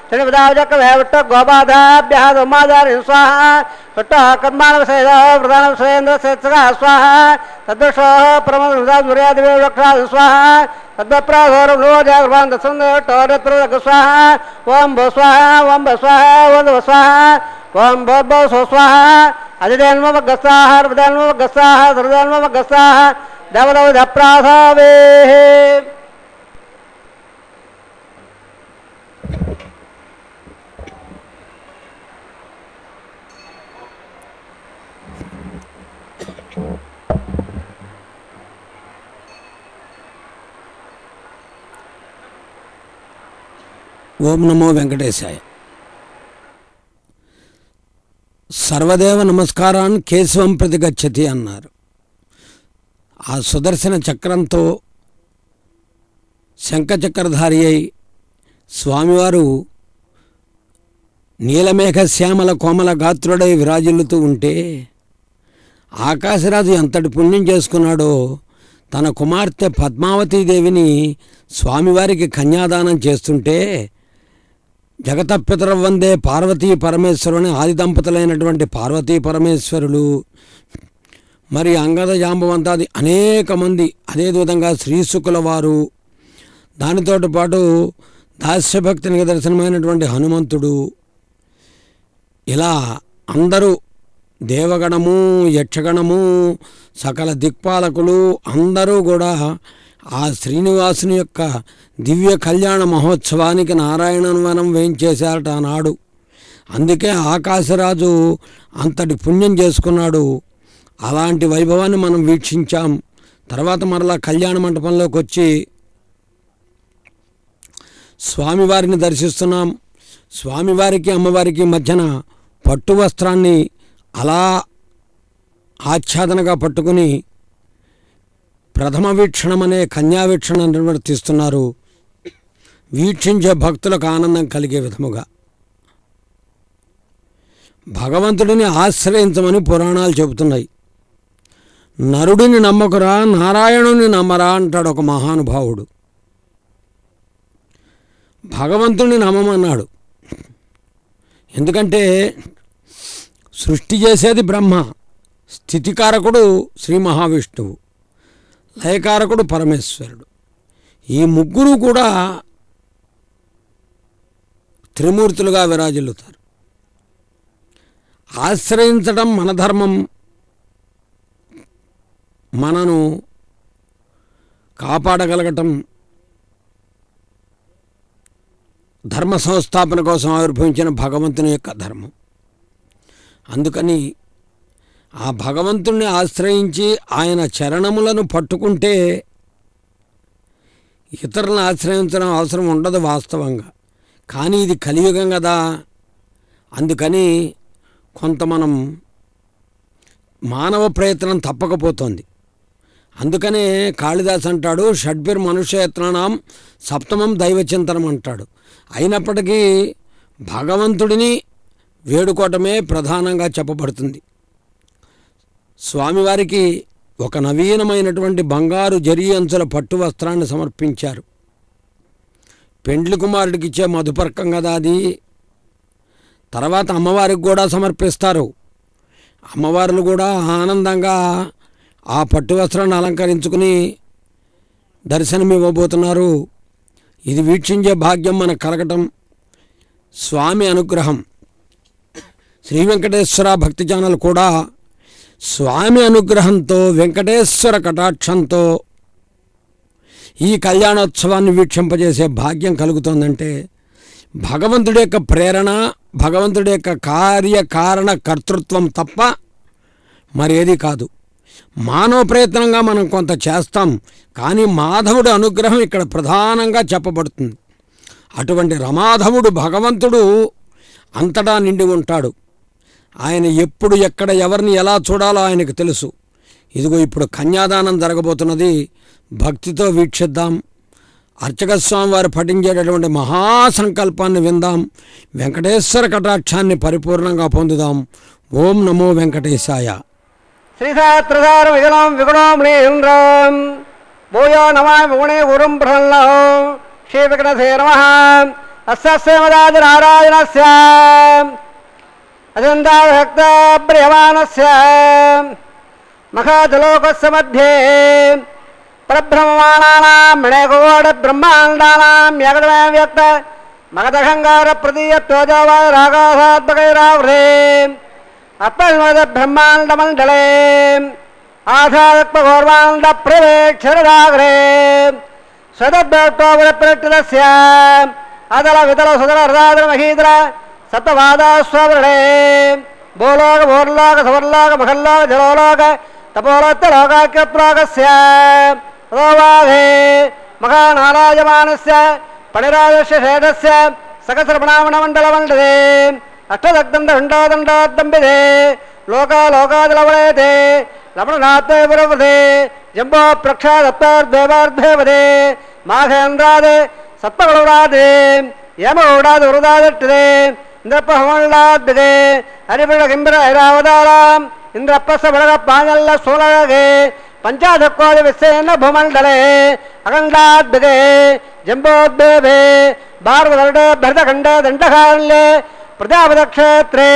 त्रिपदावदक्रमे विट्ट गोपादाभ्यः दोमादारि स्वाहा विट्टः कर्माणवसेद प्रधानवसेन्द्रसेत्सकः स्वाहा तद्दुषोः प्रमदुर्यादिवे लक्षाद स्वाहा तद्वप्राधोरभ्रोजागृहान्तसन्दटोरत्रदक स्वाहा ओं भो स्वाहा ओं भ स्वाहा ओं भ स्वाहा ओं भोर्भो स्व स्वाहा अधिदेन्वगस्साः सर्वदेन्वगस्साः सर्वदेन्वगस्साः देवदौ दप्राधावेः ఓం నమో వెంకటేశాయ. సర్వదేవ నమస్కారాన్ని కేశవం ప్రతి గచ్చతి అన్నారు. ఆ సుదర్శన చక్రంతో శంఖచక్రధారి అయి స్వామివారు నీలమేఘ శ్యామల కోమల గాత్రుడై విరాజిల్లుతూ ఉంటే ఆకాశరాజు ఎంతటి పుణ్యం చేసుకున్నాడో తన కుమార్తె పద్మావతీదేవిని స్వామివారికి కన్యాదానం చేస్తుంటే జగతపితర వందే పార్వతీ పరమేశ్వరుని ఆది దంపతులైనటువంటి పార్వతీ పరమేశ్వరులు మరి అంగద జాంబవంతాది అనేక మంది, అదేవిధంగా శ్రీశుకుల వారు, దానితో పాటు దాస్యభక్తి నిదర్శనమైనటువంటి హనుమంతుడు, ఇలా అందరూ దేవగణము యక్షగణము సకల దిక్పాలకులు అందరూ కూడా ఆ శ్రీనివాసుని యొక్క దివ్య కళ్యాణ మహోత్సవానికి నారాయణవనం వేయించేశారట ఆనాడు. అందుకే ఆకాశరాజు అంతటి పుణ్యం చేసుకున్నాడు. అలాంటి వైభవాన్ని మనం వీక్షించాం. తర్వాత మరలా కళ్యాణ మంటపంలోకి వచ్చి స్వామివారిని దర్శిస్తున్నాం. స్వామివారికి అమ్మవారికి మధ్యన పట్టు వస్త్రాన్ని అలా ఆచ్ఛాదనగా పట్టుకుని ప్రథమ వీక్షణం అనే కన్యావీక్షణ నిర్వర్తిస్తున్నారు. వీక్షించే భక్తులకు ఆనందం కలిగే విధముగా భగవంతుడిని ఆశ్రయించమని పురాణాలు చెబుతున్నాయి. నరుడిని నమ్మకురా, నారాయణుని నమ్మరా అంటాడు ఒక మహానుభావుడు. భగవంతుడిని నమ్మమన్నాడు. ఎందుకంటే సృష్టి చేసేది బ్రహ్మ, స్థితికారకుడు శ్రీ మహావిష్ణువు, లయకారకుడు పరమేశ్వరుడు. ఈ ముగ్గురు కూడా త్రిమూర్తులుగా విరాజిల్లుతారు. ఆశ్రయించడం మన ధర్మం. మనను కాపాడగలగటం ధర్మ సంస్థాపన కోసం ఆవిర్భవించిన భగవంతుని యొక్క ధర్మం. అందుకని ఆ భగవంతుణ్ణి ఆశ్రయించి ఆయన చరణములను పట్టుకుంటే ఇతరులను ఆశ్రయించడం అవసరం ఉండదు వాస్తవంగా. కానీ ఇది కలియుగం కదా, అందుకని కొంత మనం మానవ ప్రయత్నం తప్పకపోతుంది. అందుకనే కాళిదాస్ అంటాడు, షడ్భిర్ మనుష్యయత్నానాం సప్తమం దైవచింతనం అంటాడు. అయినప్పటికీ భగవంతుడిని వేడుకోవటమే ప్రధానంగా చెప్పబడుతుంది. స్వామివారికి ఒక నవీనమైనటువంటి బంగారు జరీ అంచుల పట్టు వస్త్రాన్ని సమర్పించారు. పెండ్లి కుమారుడికి ఇచ్చే మధుపర్కం కదా అది. తర్వాత అమ్మవారికి కూడా సమర్పిస్తారు. అమ్మవార్లు కూడా ఆనందంగా ఆ పట్టు వస్త్రాన్ని అలంకరించుకుని దర్శనమివ్వబోతున్నారు. ఇది వీక్షించే భాగ్యం మనకు కలగటం స్వామి అనుగ్రహం. శ్రీ వెంకటేశ్వర భక్తి ఛానల్ కూడా స్వామి అనుగ్రహంతో, వెంకటేశ్వర కటాక్షంతో ఈ కళ్యాణోత్సవాన్ని వీక్షింపజేసే భాగ్యం కలుగుతోందంటే భగవంతుడి యొక్క ప్రేరణ, భగవంతుడి యొక్క కార్యకారణ కర్తృత్వం తప్ప మరేది కాదు. మానవ ప్రయత్నంగా మనం కొంత చేస్తాం, కానీ మాధవుడి అనుగ్రహం ఇక్కడ ప్రధానంగా చెప్పబడుతుంది. అటువంటి రమాధవుడు భగవంతుడు అంతటా నిండి ఉంటాడు. ఆయన ఎప్పుడు ఎక్కడ ఎవరిని ఎలా చూడాలో ఆయనకు తెలుసు. ఇదిగో ఇప్పుడు కన్యాదానం జరగబోతున్నది. భక్తితో వీక్షిద్దాం. అర్చక స్వామి వారు పఠించేటటువంటి మహాసంకల్పాన్ని విందాం. వెంకటేశ్వర కటాక్షాన్ని పరిపూర్ణంగా పొందుదాం. ఓం నమో వెంకటేశాయ. శ్రీశాస్త్రసార విగుణం విగుణం లీంద్రం భూయో నమామి గుణే గురుం ప్రసన్నో శ్రీ విఘ్నసే నమః. అస్య నారాయణస్య అజంతాభక్త ప్రియమానస్య మఖాజలోకస్య మధ్యే పరబ్రహ్మమాణానాం మణేకోటి బ్రహ్మాండానాం ఏకమే వ్యక్త మగధంగార ప్రదీయత్వజావాయ రాగాసాత్మకైరావృతే అప్పన్వద బ్రహ్మాండమండలే ఆధారత్మగౌర్వాండ ప్రవేక్షరదాగ్రే సదభ్యోక్తోవరప్రటితస్య అదల విదల సుదల హృదాదర మహీదర సప్తవాదాస్వరణే భూలోక భూర్లోక సవర్లోక మఖల్లోక జలోలోక తపోలోక్తలోకాఖ్యప్లోకస్య తదోవాధే మహానారాయమానస్య పణిరాజస్య శేషస్య సకస్రమణామణమండలమండలే అష్టదగ్దండోదండోదంబిదే లోకాలోకాదలవళేతే రమణనాథే జంబో ప్రక్షాదత్తార్దేవార్ధేవదే మాఘేంద్రాదే సత్పగౌరాదే యమౌడాది వృదాదట్టిదే ఇంద్రపహమల్లాద్దే హరిబిడ కింబిర ఐరావతారాం ఇంద్రప్పస్స బడగ పాంగల్ల సోలగే పంచాధక్కోది విశ్వేన భూమండలే అఖండాద్దే జంబోద్భేభే భారతవర్డే భరతఖండే దండకారణ్యే ప్రజాపదక్షేత్రే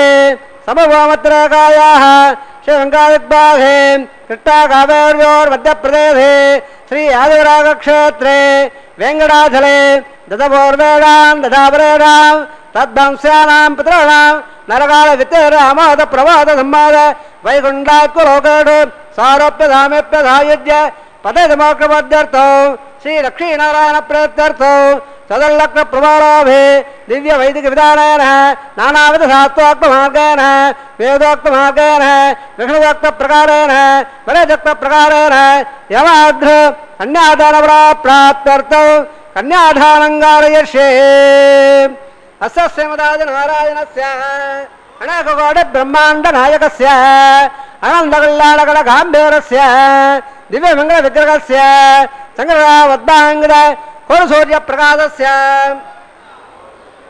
సమభూమత్రకాయాః శ్రీరంగాదిగ్బాహే కృష్ణాకావేర్యోర్మధ్యప్రదేశే శ్రీ ఆదిరాగక్షేత్రే వెంకటాచలే దదపూర్వేణాం దదాపరేణాం తద్వంశానాం పితॄణాం నరకాల విత్తేరామాద ప్రవాద సంవాద వైకుంఠాత్మలోకేడు సారోప్యధామేప్యధాయుజ్య పదమోక్షమధ్యర్థం శ్రీ లక్ష్మీనారాయణ ప్రేత్యర్థం సదల్లక్ష్మ ప్రమాణాభే దివ్య వైదిక విధానేన నానావిధ శాస్త్రోక్త మార్గేణ వేదోక్త మార్గేణ విష్ణుదోక్త ప్రకారేణ వరేదోక్త ప్రకారేణ యమాగ్ర కన్యాదాన ప్రాప్త్యర్థం కన్యాదానంగారయష్యే. అస్య శ్రీమదాది నారాయణస్య అనేకకోటి బ్రహ్మాండ నాయకస్య అనందకల్యాణకళ గాంభీరస్య దివ్య మంగళ విగ్రహస్య సంగ్రహవద్భాంగద కోరు సూర్య ప్రకాశస్య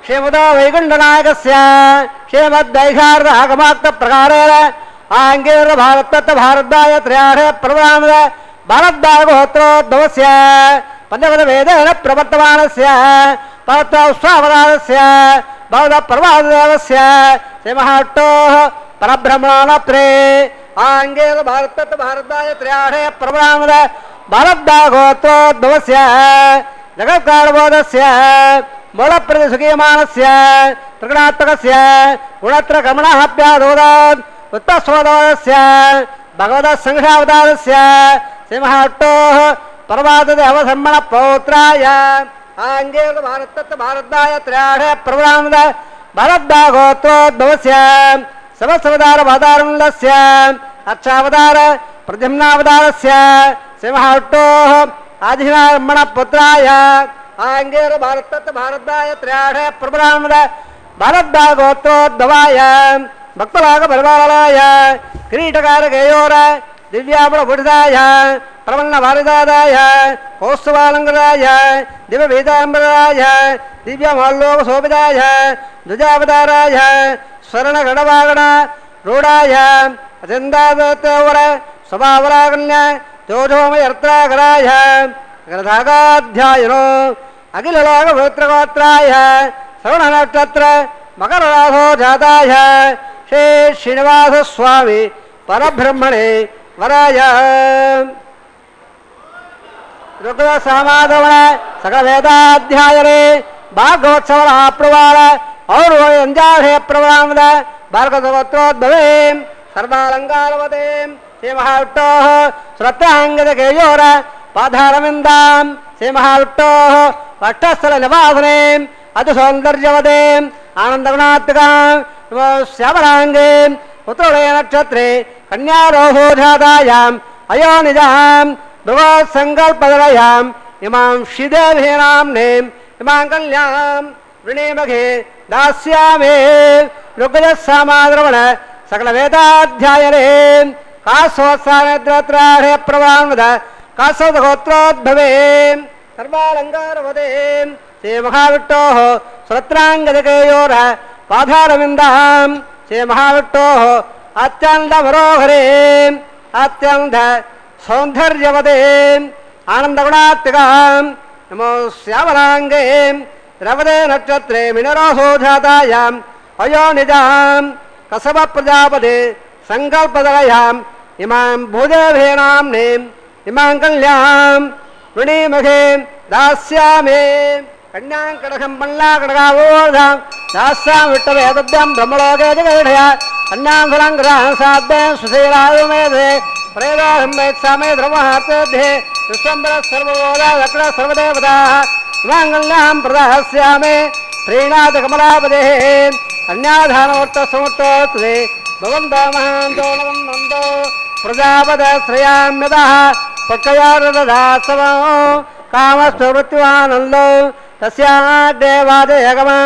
శ్రీమదో వైకుంఠనాయకస్య శ్రీమద్దైషార్ద ఆగమాక్త ప్రకారేణ ఆంగీర భారతత్వ భారద్వాయ త్రయాఢ ప్రధానద భారద్వాయ గోత్రోద్భవస్య పంచపద వేదేన ప్రవర్తమానస్య పరత్వావతారస్య భవద ప్రవాదేవస్య శ్రీమహాట్టోః పరబ్రహ్మణోత్రే ఆంగీర భారతత్వ భారద్వాయ త్రయాఢ ప్రధానద భారద్వాయ గోత్రోద్భవస్య జగత్కారబోధస్య मूलप्रतिसुखीयमानस्य त्रिगुणात्मकस्य गुणत्रकमणाभ्यादोदात् उत्तस्वदस्य भगवतसंघावतारस्य श्रीमहाविष्णोः परमात्मदेवसम्मणपौत्राय आङ्गेय भारतदाय त्रयाढ प्रभुरानन्द भारद्वागोत्रोद्भवस्य समस्तवतारवतारमुण्डस्य अक्षावतार प्रद्युम्नावतारस्य श्रीमहाविष्णोः आदिनारायणपुत्राय आङ्गेय भारद्वाय त्रयाढ प्रभुरानन्द भारद्वागोत्रोद्भवाय भक्तभागपरिपालनाय किरीटकारकेयोर दिव्यापणभूषिताय प्रपन्नभारदाय कौस्तुभालङ्कृताय दिव्यपीताम्बराय दिव्यमाल्लोकशोभिताय ध्वजावताराय स्वर्णगणवागण रूढाय अचन्दादत्तवर स्वभावरागण्य तेजोमयर्त्राकराय ग्रधागाध्यायनो अखिललोकपवित्रगोत्राय श्रवणनक्षत्र मकरराधो जाताय श्री श्रीनिवासस्वामी परब्रह्मणे वराय ऋग्वेदसामागमन सकलवेदाध्यायने भागवत्सवः प्रवाल और अंजाढे प्रवामद भार्गवत्रोद्भवे सर्वालङ्कारवते श्रीमहाविष्णोः श्रद्धाङ्गदकेयोर पादारविन्दां श्रीमहाविष्णोः वक्षस्थलनिवासने अतिसौन्दर्यवते आनन्दगुणात्मकां श्यामलाङ्गे उत्तरोदय नक्षत्रे कन्यारोहो जातायाम् अयोनिजां भगवत्सङ्कल्पदलयाम् इमां श्रीदेवीनाम्नीम् इमां कल्यां वृणीमघे दास्यामि ऋग्वेदसामाद्रवण सकलवेदाध्यायने कासोत्साहद्रत्राढे प्रवान्वद कासोदगोत्रोद्भवे सर्वालङ्कारवते श्रीमहाविष्णोः श्रोत्राङ्गदकेयोर पादारविन्दां श्रीमहाविष्णोः अत्यन्तमनोहरे अत्यन्त सौन्दर्यवते आनन्दगुणात्मिकां नमो श्यामलाङ्गे द्रवदे नक्षत्रे मिनरोहो जातायाम् अयोनिजां कसवप्रजापते सङ्कल्पदलयाम् इमां भूदेवीनाम्नीम् इमां कल्यां वृणीमघे दास्यामि कन्यां कनकं पल्लाकनकावोर्धां दास्यामि विट्टवेदभ्यं ब्रह्मलोके जगदया कन्यां फलङ्कृतां साध्यां सुशीलायुमेधे प्रेदाहं वेत्सामे ध्रुवहार्तेध्ये विश्वम्बरः सर्वबोधा दक्षिण सर्वदेवताः माङ्गल्यां प्रदास्यामि श्रीनाथकमलापतेः कन्याधानवर्तसमुत्तोत्रे भवन्तो महान्तो नन्दो प्रजापद श्रेयाम्यतः पक्कयारददासवो कामस्वृत्युवानन्दो तस्यादेवादेगमा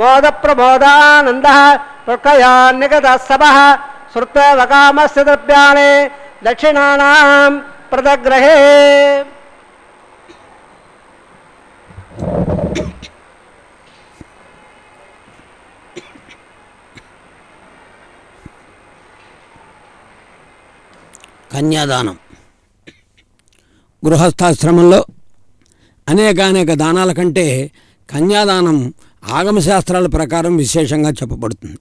मोदप्रमोदानन्दः पक्कयान्निगतसभः श्रुत्वकामस्य द्रव्याणि दक्षिणानां प्रदग्रहे కన్యాదానం. గృహస్థాశ్రమంలో అనేక దానాల కంటే కన్యాదానం ఆగమశాస్త్రాల ప్రకారం విశేషంగా చెప్పబడుతుంది.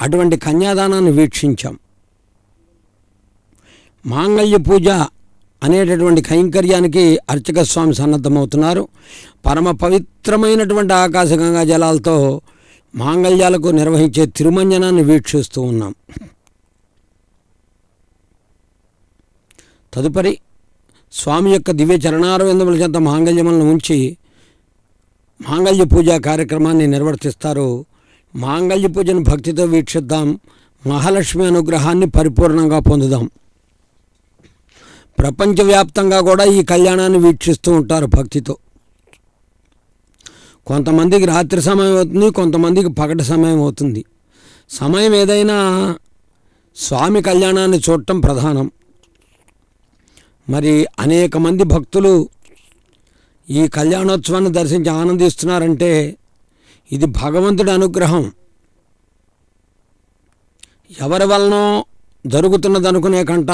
అటువంటి కన్యాదానాన్ని వీక్షించాం. మాంగళ్య పూజ అనేటటువంటి కైంకర్యానికి అర్చక స్వామి సన్నద్ధమవుతున్నారు. పరమ పవిత్రమైనటువంటి ఆకాశగంగా జలాలతో మాంగళ్యాలకు నిర్వహించే తిరుమంజనాన్ని వీక్షిస్తూ ఉన్నాం. తదుపరి స్వామి యొక్క దివ్య చరణారవిందముల చెంత మాంగళ్యములను ఉంచి మాంగళ్య పూజా కార్యక్రమాన్ని నిర్వర్తిస్తారు. మాంగళ్య పూజను భక్తితో వీక్షిద్దాం. మహాలక్ష్మి అనుగ్రహాన్ని పరిపూర్ణంగా పొందుదాం. ప్రపంచవ్యాప్తంగా కూడా ఈ కళ్యాణాన్ని వీక్షిస్తూ ఉంటారు భక్తితో. కొంతమందికి రాత్రి సమయం అవుతుంది, కొంతమందికి పగటి సమయం అవుతుంది. సమయం ఏదైనా స్వామి కళ్యాణాన్ని చూడటం ప్రధానం. మరి అనేక మంది భక్తులు ఈ కళ్యాణోత్సవాన్ని దర్శించి ఆనందిస్తున్నారంటే ఇది భగవంతుడి అనుగ్రహం. ఎవరి వలనో జరుగుతున్నదనుకునే కంట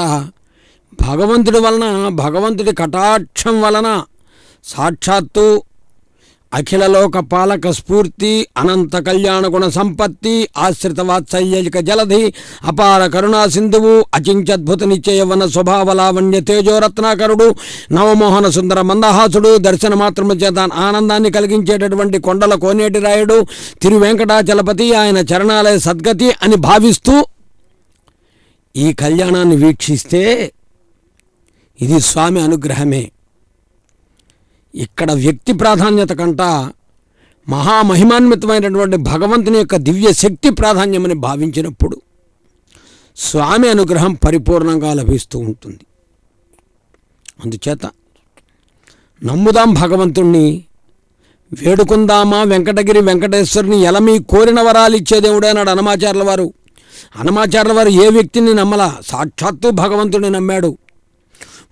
భగవంతుడి వలన, భగవంతుడి కటాక్షం వలన సాక్షాత్తు అఖిలలోక పాలక స్ఫూర్తి అనంత కళ్యాణ గుణ సంపత్తి ఆశ్రిత వాత్సల్యక జలధి అపార కరుణా సింధువు అచించద్భుత నిశ్చయవన స్వభావ లావణ్య తేజోరత్నాకరుడు నవమోహన సుందర మందహాసుడు దర్శన మాత్రము చేత ఆనందాన్ని కలిగించేటటువంటి కొండల కోనేటి రాయుడు తిరువెంకటాచలపతి ఆయన చరణాలయ సద్గతి అని భావిస్తూ ఈ కళ్యాణాన్ని వీక్షిస్తే ఇది స్వామి అనుగ్రహమే. ఇక్కడ వ్యక్తి ప్రాధాన్యత కంట మహామహిమాన్వితమైనటువంటి భగవంతుని యొక్క దివ్య శక్తి ప్రాధాన్యమని భావించినప్పుడు స్వామి అనుగ్రహం పరిపూర్ణంగా లభిస్తూ ఉంటుంది. అందుచేత నమ్ముదాం భగవంతుణ్ణి, వేడుకుందామా వెంకటగిరి వెంకటేశ్వరుని ఎలమీ కోరిన వరాలు ఇచ్చేదేవుడే అన్నాడు అన్నమాచార్యుల వారు. అన్నమాచార్యుల వారు ఏ వ్యక్తిని నమ్మలా, సాక్షాత్తు భగవంతుడిని నమ్మాడు.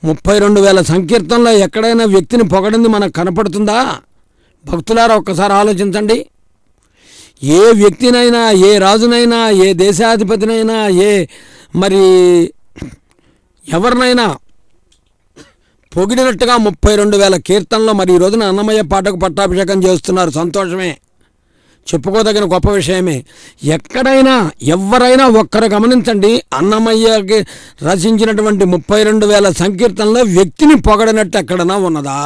32,000 సంకీర్తనలో ఎక్కడైనా వ్యక్తిని పొగడింది మనకు కనపడుతుందా? భక్తులారా ఒక్కసారి ఆలోచించండి. ఏ వ్యక్తినైనా, ఏ రాజునైనా, ఏ దేశాధిపతినైనా, మరి ఎవరినైనా పొగిడినట్టుగా 32,000 కీర్తనలో మరి ఈ రోజున అన్నమయ్య పాటకు పట్టాభిషేకం చేస్తున్నారు. సంతోషమే, చెప్పుకోదగిన గొప్ప విషయమే. ఎక్కడైనా ఎవరైనా ఒక్కరు గమనించండి, అన్నమయ్యకి రచించినటువంటి 32,000 సంకీర్తనలో వ్యక్తిని పొగడనట్టు ఎక్కడన్నా ఉన్నదా?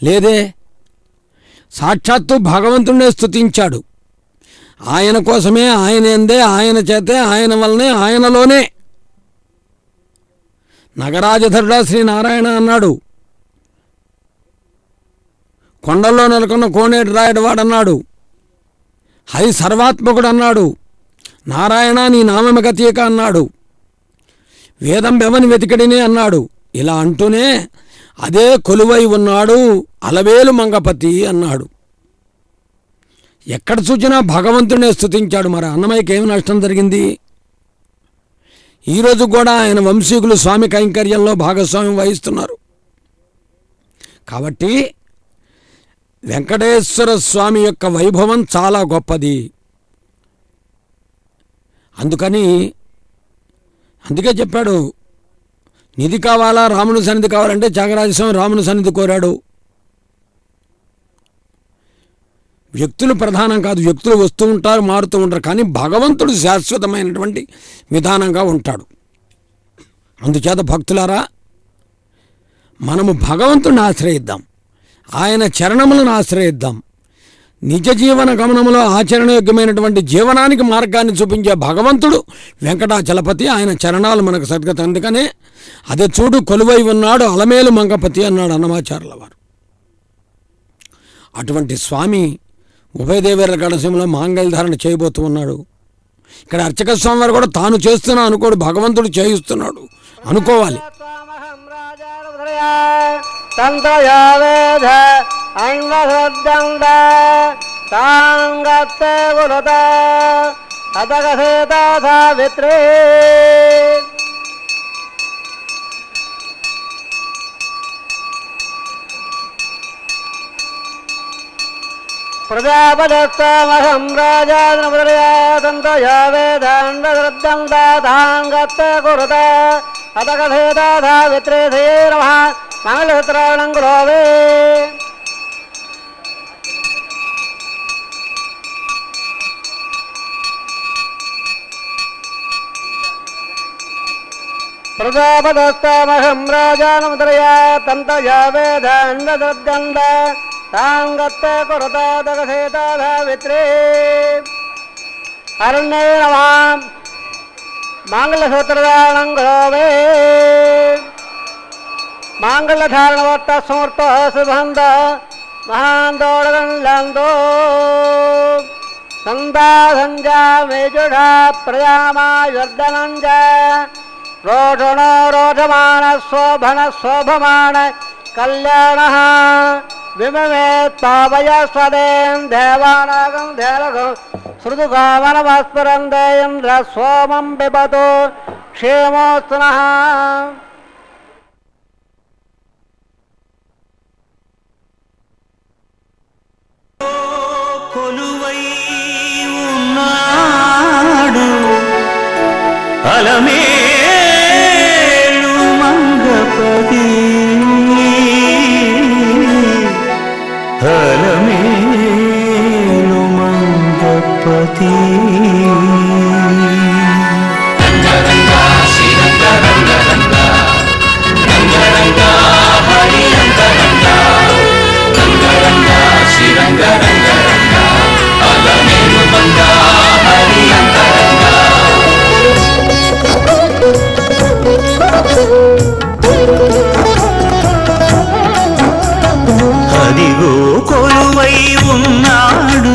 లేదే. సాక్షాత్తు భగవంతుడినే స్తుతించాడు. ఆయన కోసమే, ఆయన ఎందే, ఆయన చేతే, ఆయన వల్లనే, ఆయనలోనే. నగరాజధరుడా శ్రీనారాయణ అన్నాడు, కొండల్లో నెలకొన్న కోనేటి రాయుడు వాడన్నాడు, హరి సర్వాత్మకుడు అన్నాడు, నారాయణ నీ నామమిగతీక అన్నాడు, వేదం బెవని వెతికడినే అన్నాడు. ఇలా అంటూనే అదే కొలువై ఉన్నాడు అలవేలు మంగపతి అన్నాడు. ఎక్కడ చూచినా భగవంతుడే స్తుతించాడు. మరి అన్నమయ్యకి ఏమి నష్టం జరిగింది? ఈరోజు కూడా ఆయన వంశీకులు స్వామి కైంకర్యంలో భాగస్వామ్యం వహిస్తున్నారు. కాబట్టి వెంకటేశ్వర స్వామి యొక్క వైభవం చాలా గొప్పది. అందుకే చెప్పాడు, నిధి కావాలా రాముని సన్నిధి కావాలంటే త్యాగరాజస్వామి రాముని సన్నిధి కోరాడు. వ్యక్తులు ప్రధానం కాదు, వ్యక్తులు వస్తూ ఉంటారు, మారుతూ ఉంటారు, కానీ భగవంతుడు శాశ్వతమైనటువంటి విధానంగా ఉంటాడు. అందుచేత భక్తులారా, మనము భగవంతుడిని ఆశ్రయిద్దాం, ఆయన చరణములను ఆశ్రయిద్దాం. నిజ జీవన గమనంలో ఆచరణయోగ్యమైనటువంటి జీవనానికి మార్గాన్ని చూపించే భగవంతుడు వెంకటాచలపతి, ఆయన చరణాలు మనకు సద్గతి. అందుకనే అదే చూడు కొలువై ఉన్నాడు అలమేలు మంగపతి అన్నాడు అన్నమాచార్యుల వారు. అటువంటి స్వామి ఉభయదేవేర గణసీమలో మాంగళ్యధారణ చేయబోతూ ఉన్నాడు. ఇక్కడ అర్చక స్వామి వారు కూడా తాను చేస్తున్నా అనుకోడు, భగవంతుడు చేయిస్తున్నాడు అనుకోవాలి. తంత్రయావేధ ఐంద్రదండ తాంగత్తే గురుత అతగసేత సావిత్రే ప్రజాపదస్తమహం రాజాద్రమదయా తంత్రయావేదండ తాంగత్తే గురుత అతగసేత సావిత్రే ధయే నమః మంగళసూత్రాణం గురోవే. ప్రజాపదస్తమహం రాజానముద్రయా తంతయా వేదండ తాంగత్తే కురుతాదగసేత సావిత్రే అరణ్యే నమః మంగళసూత్రాణం గురోవే. మాంగళ్యధారణవర్త సమర్థ సుబంధ మహాందోళగంలో సందాసంజా మేజుఢా ప్రజామాయుర్ధనంజ రోషణో రోషమాణ శోభన శోభమాణ కళ్యాణ విమమే తావయ స్వదేం దేవానాగం దేలగం శృతుకామనమస్ఫురందేంద్ర సోమం పిబతు క్షేమోత్సనః. కొలువై ఉన్నాడు అలమేలు మంగపతి మంగపతి అదిగో కొలువై ఉన్నాడు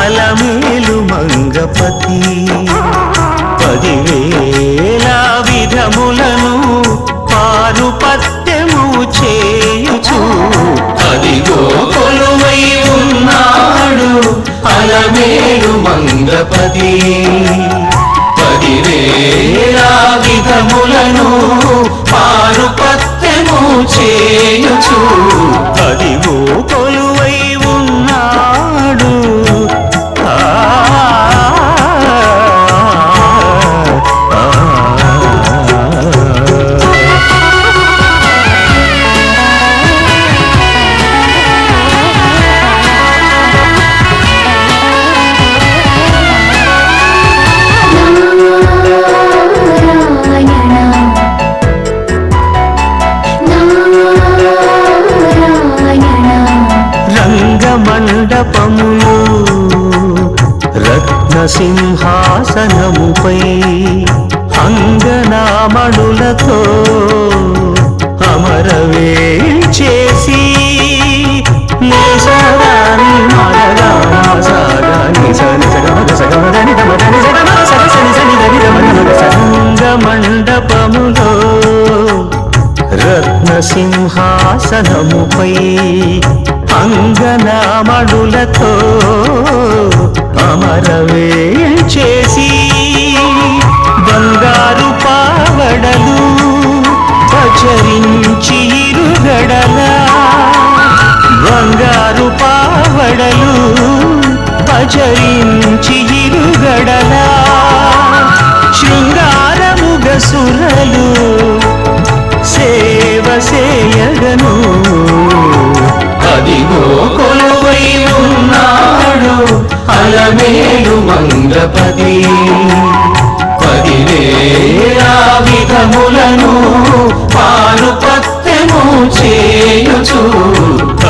అలమేలు మంగపతి 10,000 విధములను పారుపత్యము చేయుచు అదిగో కొలువై ఉన్నాడు అలమేలు మంగపతి 10,000 విధములను పారుపత్యము చేయుచు అదిగో కొలువై ఉన్నాడు మండపములు రత్నసింహాసనముపై అంగనామణులతో అమరవే చేసి లేసరాని మండపములో రత్నసింహాసనముపై అంగనామణులతో అమరవే చేసి బంగారు పావడలు పచరించి ఇరుగడల బంగారు పావడలు పచరించి ఇరుగడల శృంగారముగ సురలు సేవ సేయగను అదిగో కొలువై ఉన్నాడు అలమేలు మంగపతి 10,000 విధములను పారుపత్యము చేయుచు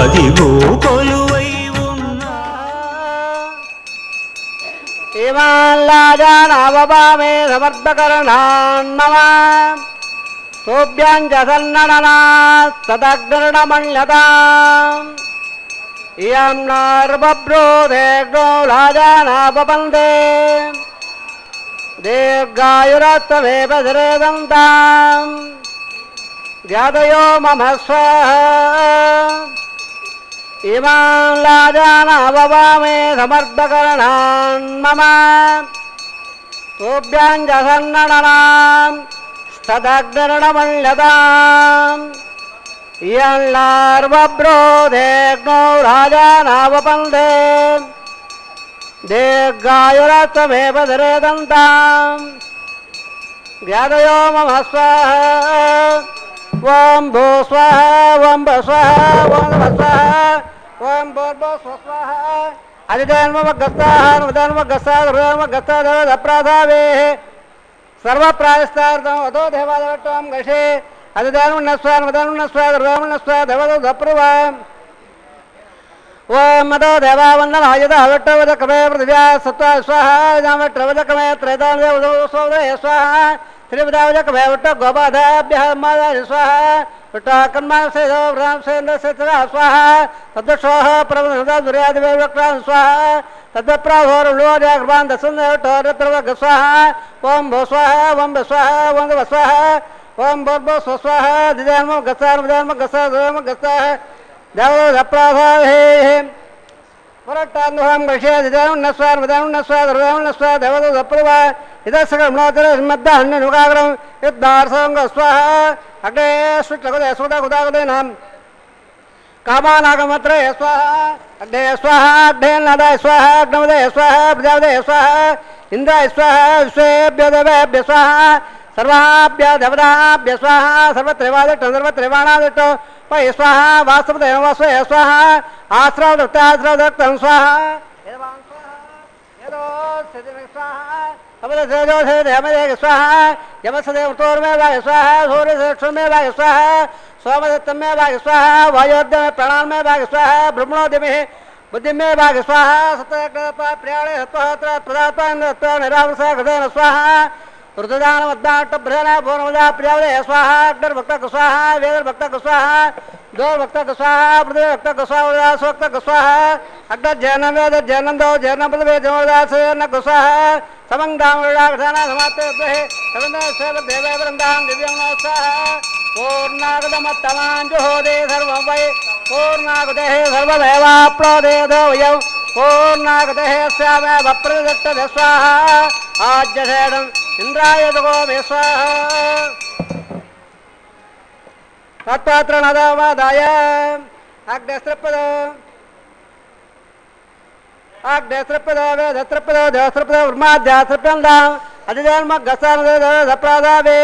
అదిగో కొలువై ఉన్నామే సమర్థకరణాన్మమ తోభ్యాంజసన్నడనా సదగ్నమణ్యతా ఇయం నార్బబ్రోధేగ్నో రాజానాపపందే దీర్ఘాయురత్వమేవ శరేదంతాం జ్ఞాతయో మమ స్వాహ ఇమాం రాజానాపవామే సమర్థకరణాన్మమ తోభ్యాంజసన్నడనా తదగ్నమణ్యతాం ఇయల్లార్వబ్రోధేగ్నో రాజానావపందే దీర్ఘాయురత్వమేవ శరేదంతాం జ్ఞాతయో మమ స్వాహ ఓం భూ స్వాహ ఓం భ స్వాహ ఓం నమ స్వాహ ఓం భూర్భో స్వాహ అధిధన్మగస్తాధర్మగస్తాధర్మగస్తాధరప్రాధావే సర్వప్రాయస్తార్థం అదో దేవాదవట్టం గషే అధిదానున్నస్వాదవదనున్నస్వాదర్వామున్నస్వాదవదప్రువ ఓం మదో దేవావందనాయుధవట్టవదకమే పృథివ్యా సత్వా స్వాహ ఇదామట్రవదకమే త్రైదానదేవదోసోదయ స్వాహ త్రిపదావదకమే వట్ట గోపాదాభ్య మాదాయ స్వాహ వట్టాకన్మానసేదో వ్రాంసేంద్రసేతరా స్వాహ తద్వక్షోహ ప్రవదదుర్యాదివేవక్రా స్వాహ తద్వప్రాహోరులోర్యాగ్రవాన్ దశందేవటోరత్రవగ స్వాహ ఓం భో స్వాహ ఓం భ స్వాహ ఓం గవ స్వాహ ఓం భోర్భో స్వస్వాహ దిదాన్మ గసార్మదాన్మ గసాధర్మ గసా దేవదప్రాధాహే వరట్టాన్హం గషే దిదానున్నస్వార్మదానున్నస్వాదర్వామున్నస్వా దేవదప్రవ ఇదసగమనోదర మద్దహన్నుగాగ్రం యుద్ధార్సంగ స్వాహ అగ్నే శుక్లగదే సుడగుదాగదేనాం కామానాగమత్రే స్వాహ అగ్నే స్వాహ అగ్నేన్నదాయ స్వాహ అగ్నవదయ స్వాహ ప్రజావదయ స్వాహ ఇంద్రాయ స్వాహ విశ్వేభ్యో దేవేభ్య స్వాహ సర్వాభ్య దేవతాభ్య స్వాహ సర్వత్రైవాదట్టం వై స్వాహ వాస్తవదేవ స్వాహ ఆశ్రవదత్తాశ్రవదత్తం స్వాహ स्वाहा यमदेव स्वाहा यमसदेव तोर्मे वाय स्वाहा सूर्य में वाय स्वाहा सोमदत्तम में वाय स्वाहा वायोद्य में प्राणान में वाय स्वाहा ब्रह्मणोद्य में बुद्धि में वाय स्वाहा सत्याणे निरावृत स्वाहा ऋतुदान मद्दाटभ्रन भुवनमदा प्रियावदे स्वाहा अग्निर्भक्त स्वाहा वेदर्भक्त स्वाहा गौर्भक्त स्वाहा पृथ्वीभक्त स्वाहा स्वक्त स्वाहा अग्निर्जैनम वेद जैनम दो जैनम पृथ्वी जमदास स्वाहा समंगामृडाघटाना समाते देवे वृंदान दिव्यं स्वाहा पूर्णागतमत्तमाञ्जुहोदे सर्वं वै पूर्णागतेः सर्वदेवाप्लोदेधोऽयं पूर्णागतेः स्यामे वप्रदत्तदे स्वाहा आज्यशेषम् इंद्राय गोमे स्वाहा तत्पात्र नदाय अग्निस्त्रपद वेदस्त्रपद देवस्त्रपद ब्रह्माद्यास्त्रपद अधिजन्म गसानप्रादावे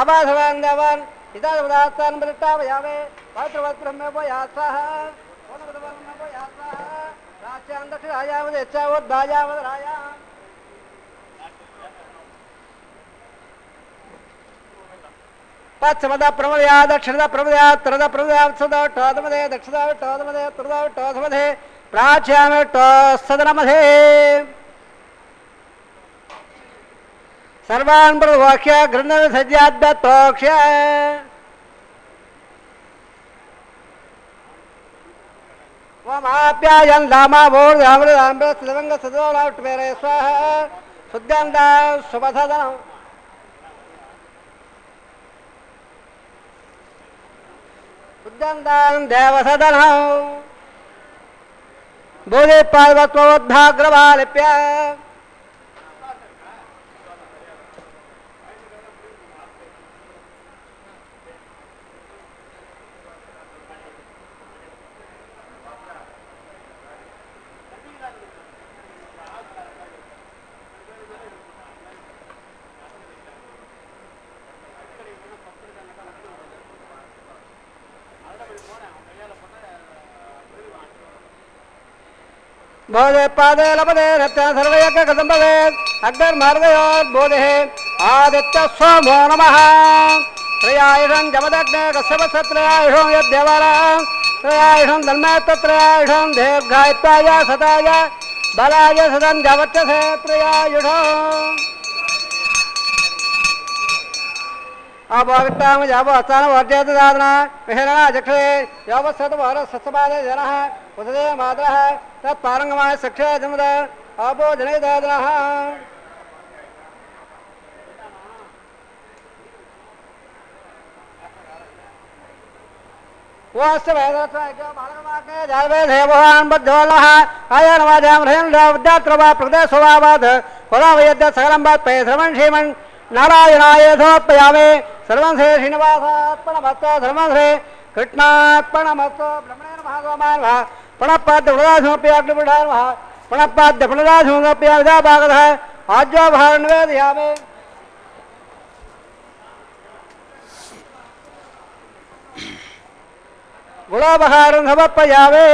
अवाधवान् इदादास्तान् प्रत्यावयावे पवित्रवत् ब्रह्मे या स्वाहा राच्यां दक्षिणायावदेच्छावद्भायावदराया पश्चिमदा प्रमदया दक्षिणदा प्रमदया उत्तरदा प्रमदया उत्सदा टोदमदे दक्षिणदा टोदमदे उत्तरदा टोदमदे प्राच्यामे टोसदनमदे सर्वान् प्रवाक्य गृह्णन सज्जाद्य तोक्ष्य वमाप्यायन् लामा बोर्धामृदाम्ब सदवङ्ग सदोलाट्वेरे स्वाहा शुद्धान्दा शुभसदनम् उद्यन्तान् देवसदनम् बोधे पार्वत्वोद्भाग्रवालिप्य बोधे पादे लपदे रत्न सर्वयज्ञ कथं भवेत् अग्निर्मार्गयोर्बोधे आदित्य सोमो नमः त्रयायुषं जमदग्ने कश्यपत्रयायुषं यद्देवारा त्रयायुषं धर्मत्रयायुषं दीर्घायुत्वाय सताय बलाय सदं जवत्यसे त्रयायुषम् अभोक्ताम जावस्तान वर्जयत दादना विहरणा जक्षे यावत्सत भारत सत्सबादे जनः उददे मातरः तत्पारंगमाय सख्य जमद आपो जने दादनः वास्य वेदत्वाय बालकमाके जालवे देवहान बद्धोलः आयन वाजाम रहन विद्यात्रवा प्रदेशवाद कोलावयद्य सकलं बात पे श्रवण श्रीमन नारायणाय समर्पयामि सर्वं श्री श्रीनिवासार्पणमस्तु धर्मं श्री कृष्णार्पणमस्तु ब्रह्मणे नमः गोमाय नमः प्रणपाद्य प्रदासमपि अग्निपुरुषाय नमः प्रणपाद्य प्रदासमपि विदाभागतः आज्वाभारं निवेदयामि गुणोपहारं समर्पयामि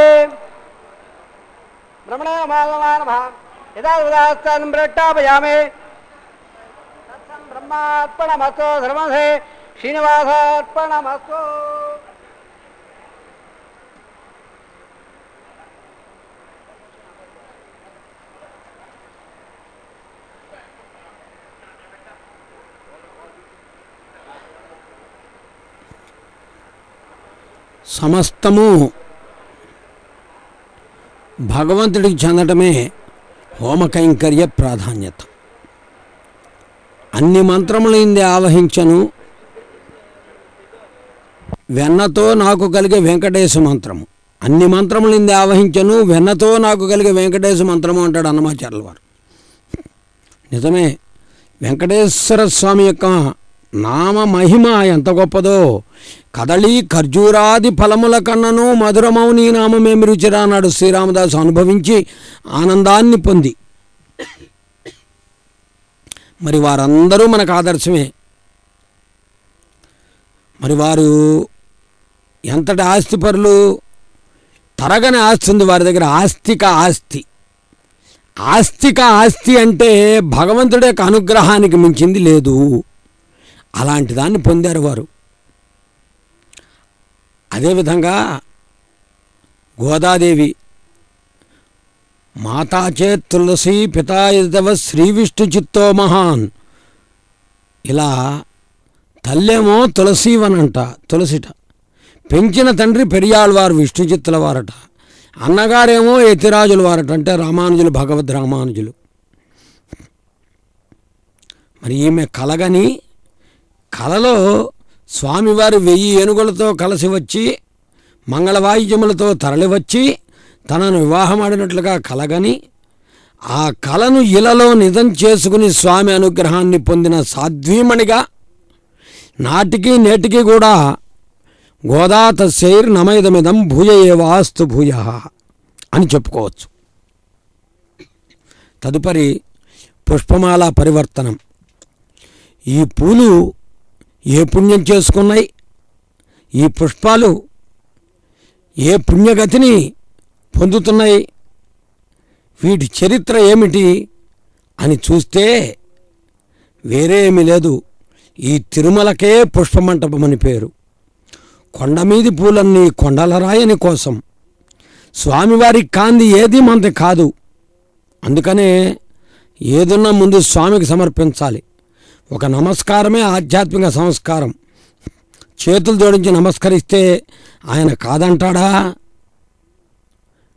ब्रह्मणे नमः गोमाय नमः यदा उदास्तान् प्रट्टापयामि ब्रह्मार्पणमस्तु धर्मं श्री श्रीनिवासार्पणमस्तु సమస్తము భగవంతుడికి చెందటమే హోమ కైంకర్య ప్రాధాన్యత. అన్ని మంత్రములైంది ఆవహించను వెన్నతో నాకు కలిగే వెంకటేశ మంత్రము. అన్ని మంత్రములైంది ఆవహించను వెన్నతో నాకు కలిగే వెంకటేశ మంత్రము అంటాడు అన్నమాచార్యుల వారు. నిజమే, వెంకటేశ్వర స్వామి యొక్క నామ మహిమ ఎంత గొప్పదో. కదళీ ఖర్జూరాది ఫలముల కన్నను మధురమౌ నీ నామమేమి రుచిరా అన్నాడు శ్రీరామదాసు అనుభవించి ఆనందాన్ని పొంది. మరి వారందరూ మనకు ఆదర్శమే. మరి వారు ఎంతటి ఆస్తిపరులు, తరగని ఆస్తి ఉంది వారి దగ్గర. ఆస్తిక ఆస్తి ఆస్తిక ఆస్తి అంటే భగవంతుడి యొక్క అనుగ్రహానికి మించింది లేదు. అలాంటి దాన్ని పొందారు వారు. అదేవిధంగా గోదాదేవి మాతాచే తులసి పితాయదవ శ్రీ విష్ణు చిత్తో మహాన్. ఇలా తల్లేమో తులసీవనంట, తులసిట. పెంచిన తండ్రి పెరియాళ్వారు విష్ణు చిత్తుల వారట. అన్నగారేమో యతిరాజుల వారట, అంటే రామానుజులు, భగవద్ రామానుజులు. మరి ఈమె కలగని కలలో స్వామివారు 1000 ఏనుగులతో కలిసి వచ్చి మంగళవాయిద్యములతో తరలివచ్చి తనను వివాహమాడినట్లుగా కలగని ఆ కలను ఇలలో నిజం చేసుకుని స్వామి అనుగ్రహాన్ని పొందిన సాధ్వీమణిగా నాటికి నేటికి కూడా గోదా తస్యైర్ నమైదమిదం భూయ ఏవాస్తు భూయ అని చెప్పుకోవచ్చు. తదుపరి పుష్పమాల పరివర్తనం. ఈ పూలు ఏ పుణ్యం చేసుకున్నాయి, ఈ పుష్పాలు ఏ పుణ్యగతిని పొందుతున్నాయి, వీటి చరిత్ర ఏమిటి అని చూస్తే వేరే ఏమీ లేదు. ఈ తిరుమలకే పుష్పమంటపం అని పేరు. కొండమీది పూలన్నీ కొండల రాయని కోసం. స్వామివారికి కాంది ఏది మనది కాదు. అందుకనే ఏదున్నా ముందు స్వామికి సమర్పించాలి. ఒక నమస్కారమే ఆధ్యాత్మిక సంస్కారం. చేతులు జోడించి నమస్కరిస్తే ఆయన కాదంటాడా?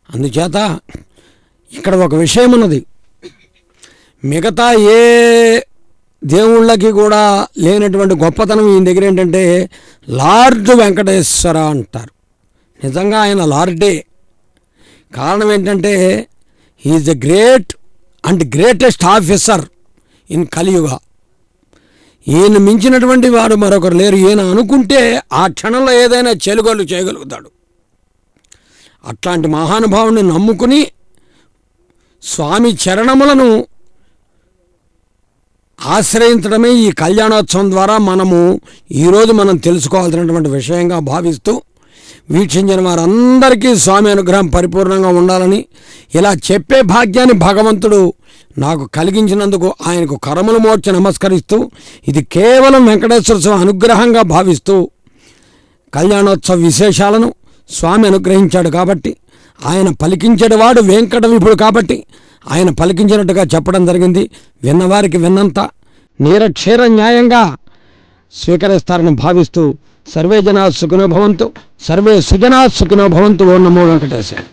అందుచేత ఇక్కడ ఒక విషయం ఉన్నది. మిగతా ఏ దేవుళ్ళకి కూడా లేనటువంటి గొప్పతనం ఈయన దగ్గర ఏంటంటే లార్డ్ వెంకటేశ్వర అంటారు. నిజంగా ఆయన లార్డే. కారణం ఏంటంటే he's the great and greatest officer in Kaliyuga. ఈయన మించినటువంటి వాడు మరొకరు లేరు. ఈయన అనుకుంటే ఆ క్షణంలో ఏదైనా చెలుగోలు చేయగలుగుతాడు. అట్లాంటి మహానుభావుని నమ్ముకుని స్వామి చరణములను ఆశ్రయించడమే ఈ కళ్యాణోత్సవం ద్వారా ఈరోజు మనం తెలుసుకోవాల్సినటువంటి విషయంగా భావిస్తూ వీక్షించిన వారందరికీ స్వామి అనుగ్రహం పరిపూర్ణంగా ఉండాలని, ఇలా చెప్పే భాగ్యాన్ని భగవంతుడు నాకు కలిగించినందుకు ఆయనకు కరములు మోర్చి నమస్కరిస్తూ, ఇది కేవలం వెంకటేశ్వర స్వామి అనుగ్రహంగా భావిస్తూ కళ్యాణోత్సవ విశేషాలను స్వామి అనుగ్రహించాడు కాబట్టి, ఆయన పలికించేవాడు వెంకట విభుడు కాబట్టి ఆయన పలికించినట్టుగా చెప్పడం జరిగింది. విన్నవారికి విన్నంత నీరక్షీర న్యాయంగా స్వీకరిస్తారని భావిస్తూ సర్వే జనా సుఖినో భవంతు, సర్వే సుజనా సుఖినో భవంతు. ఓం నమో వెంకటేశాయ.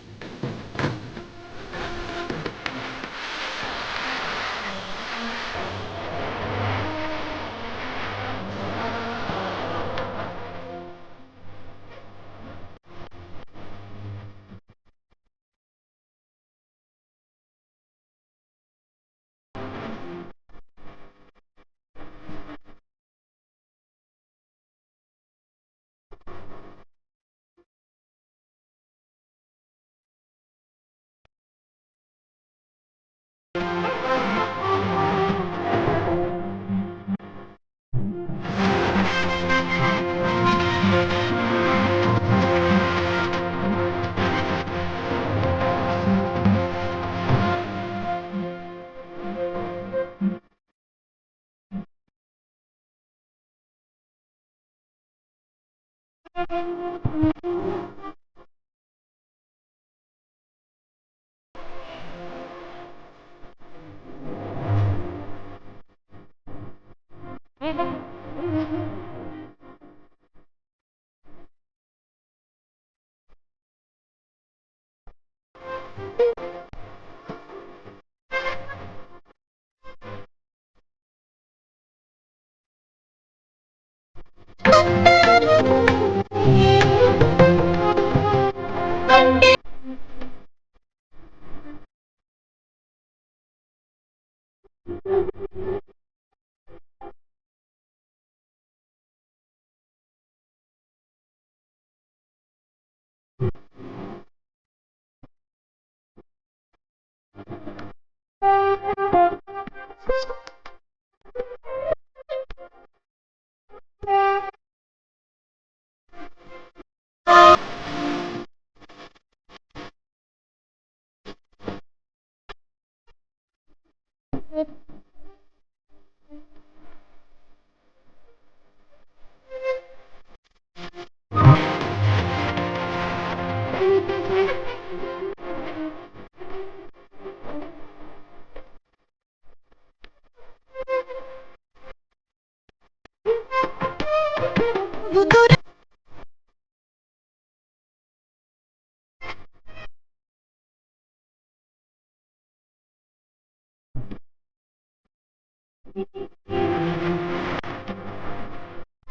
Thank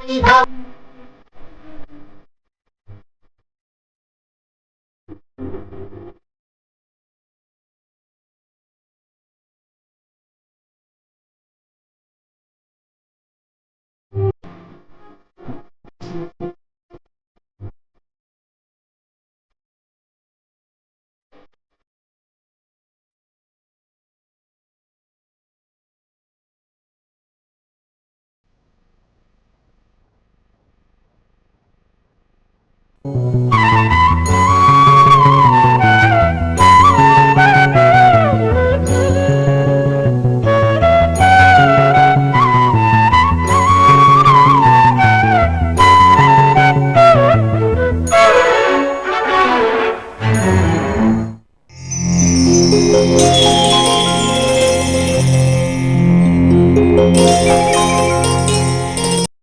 you.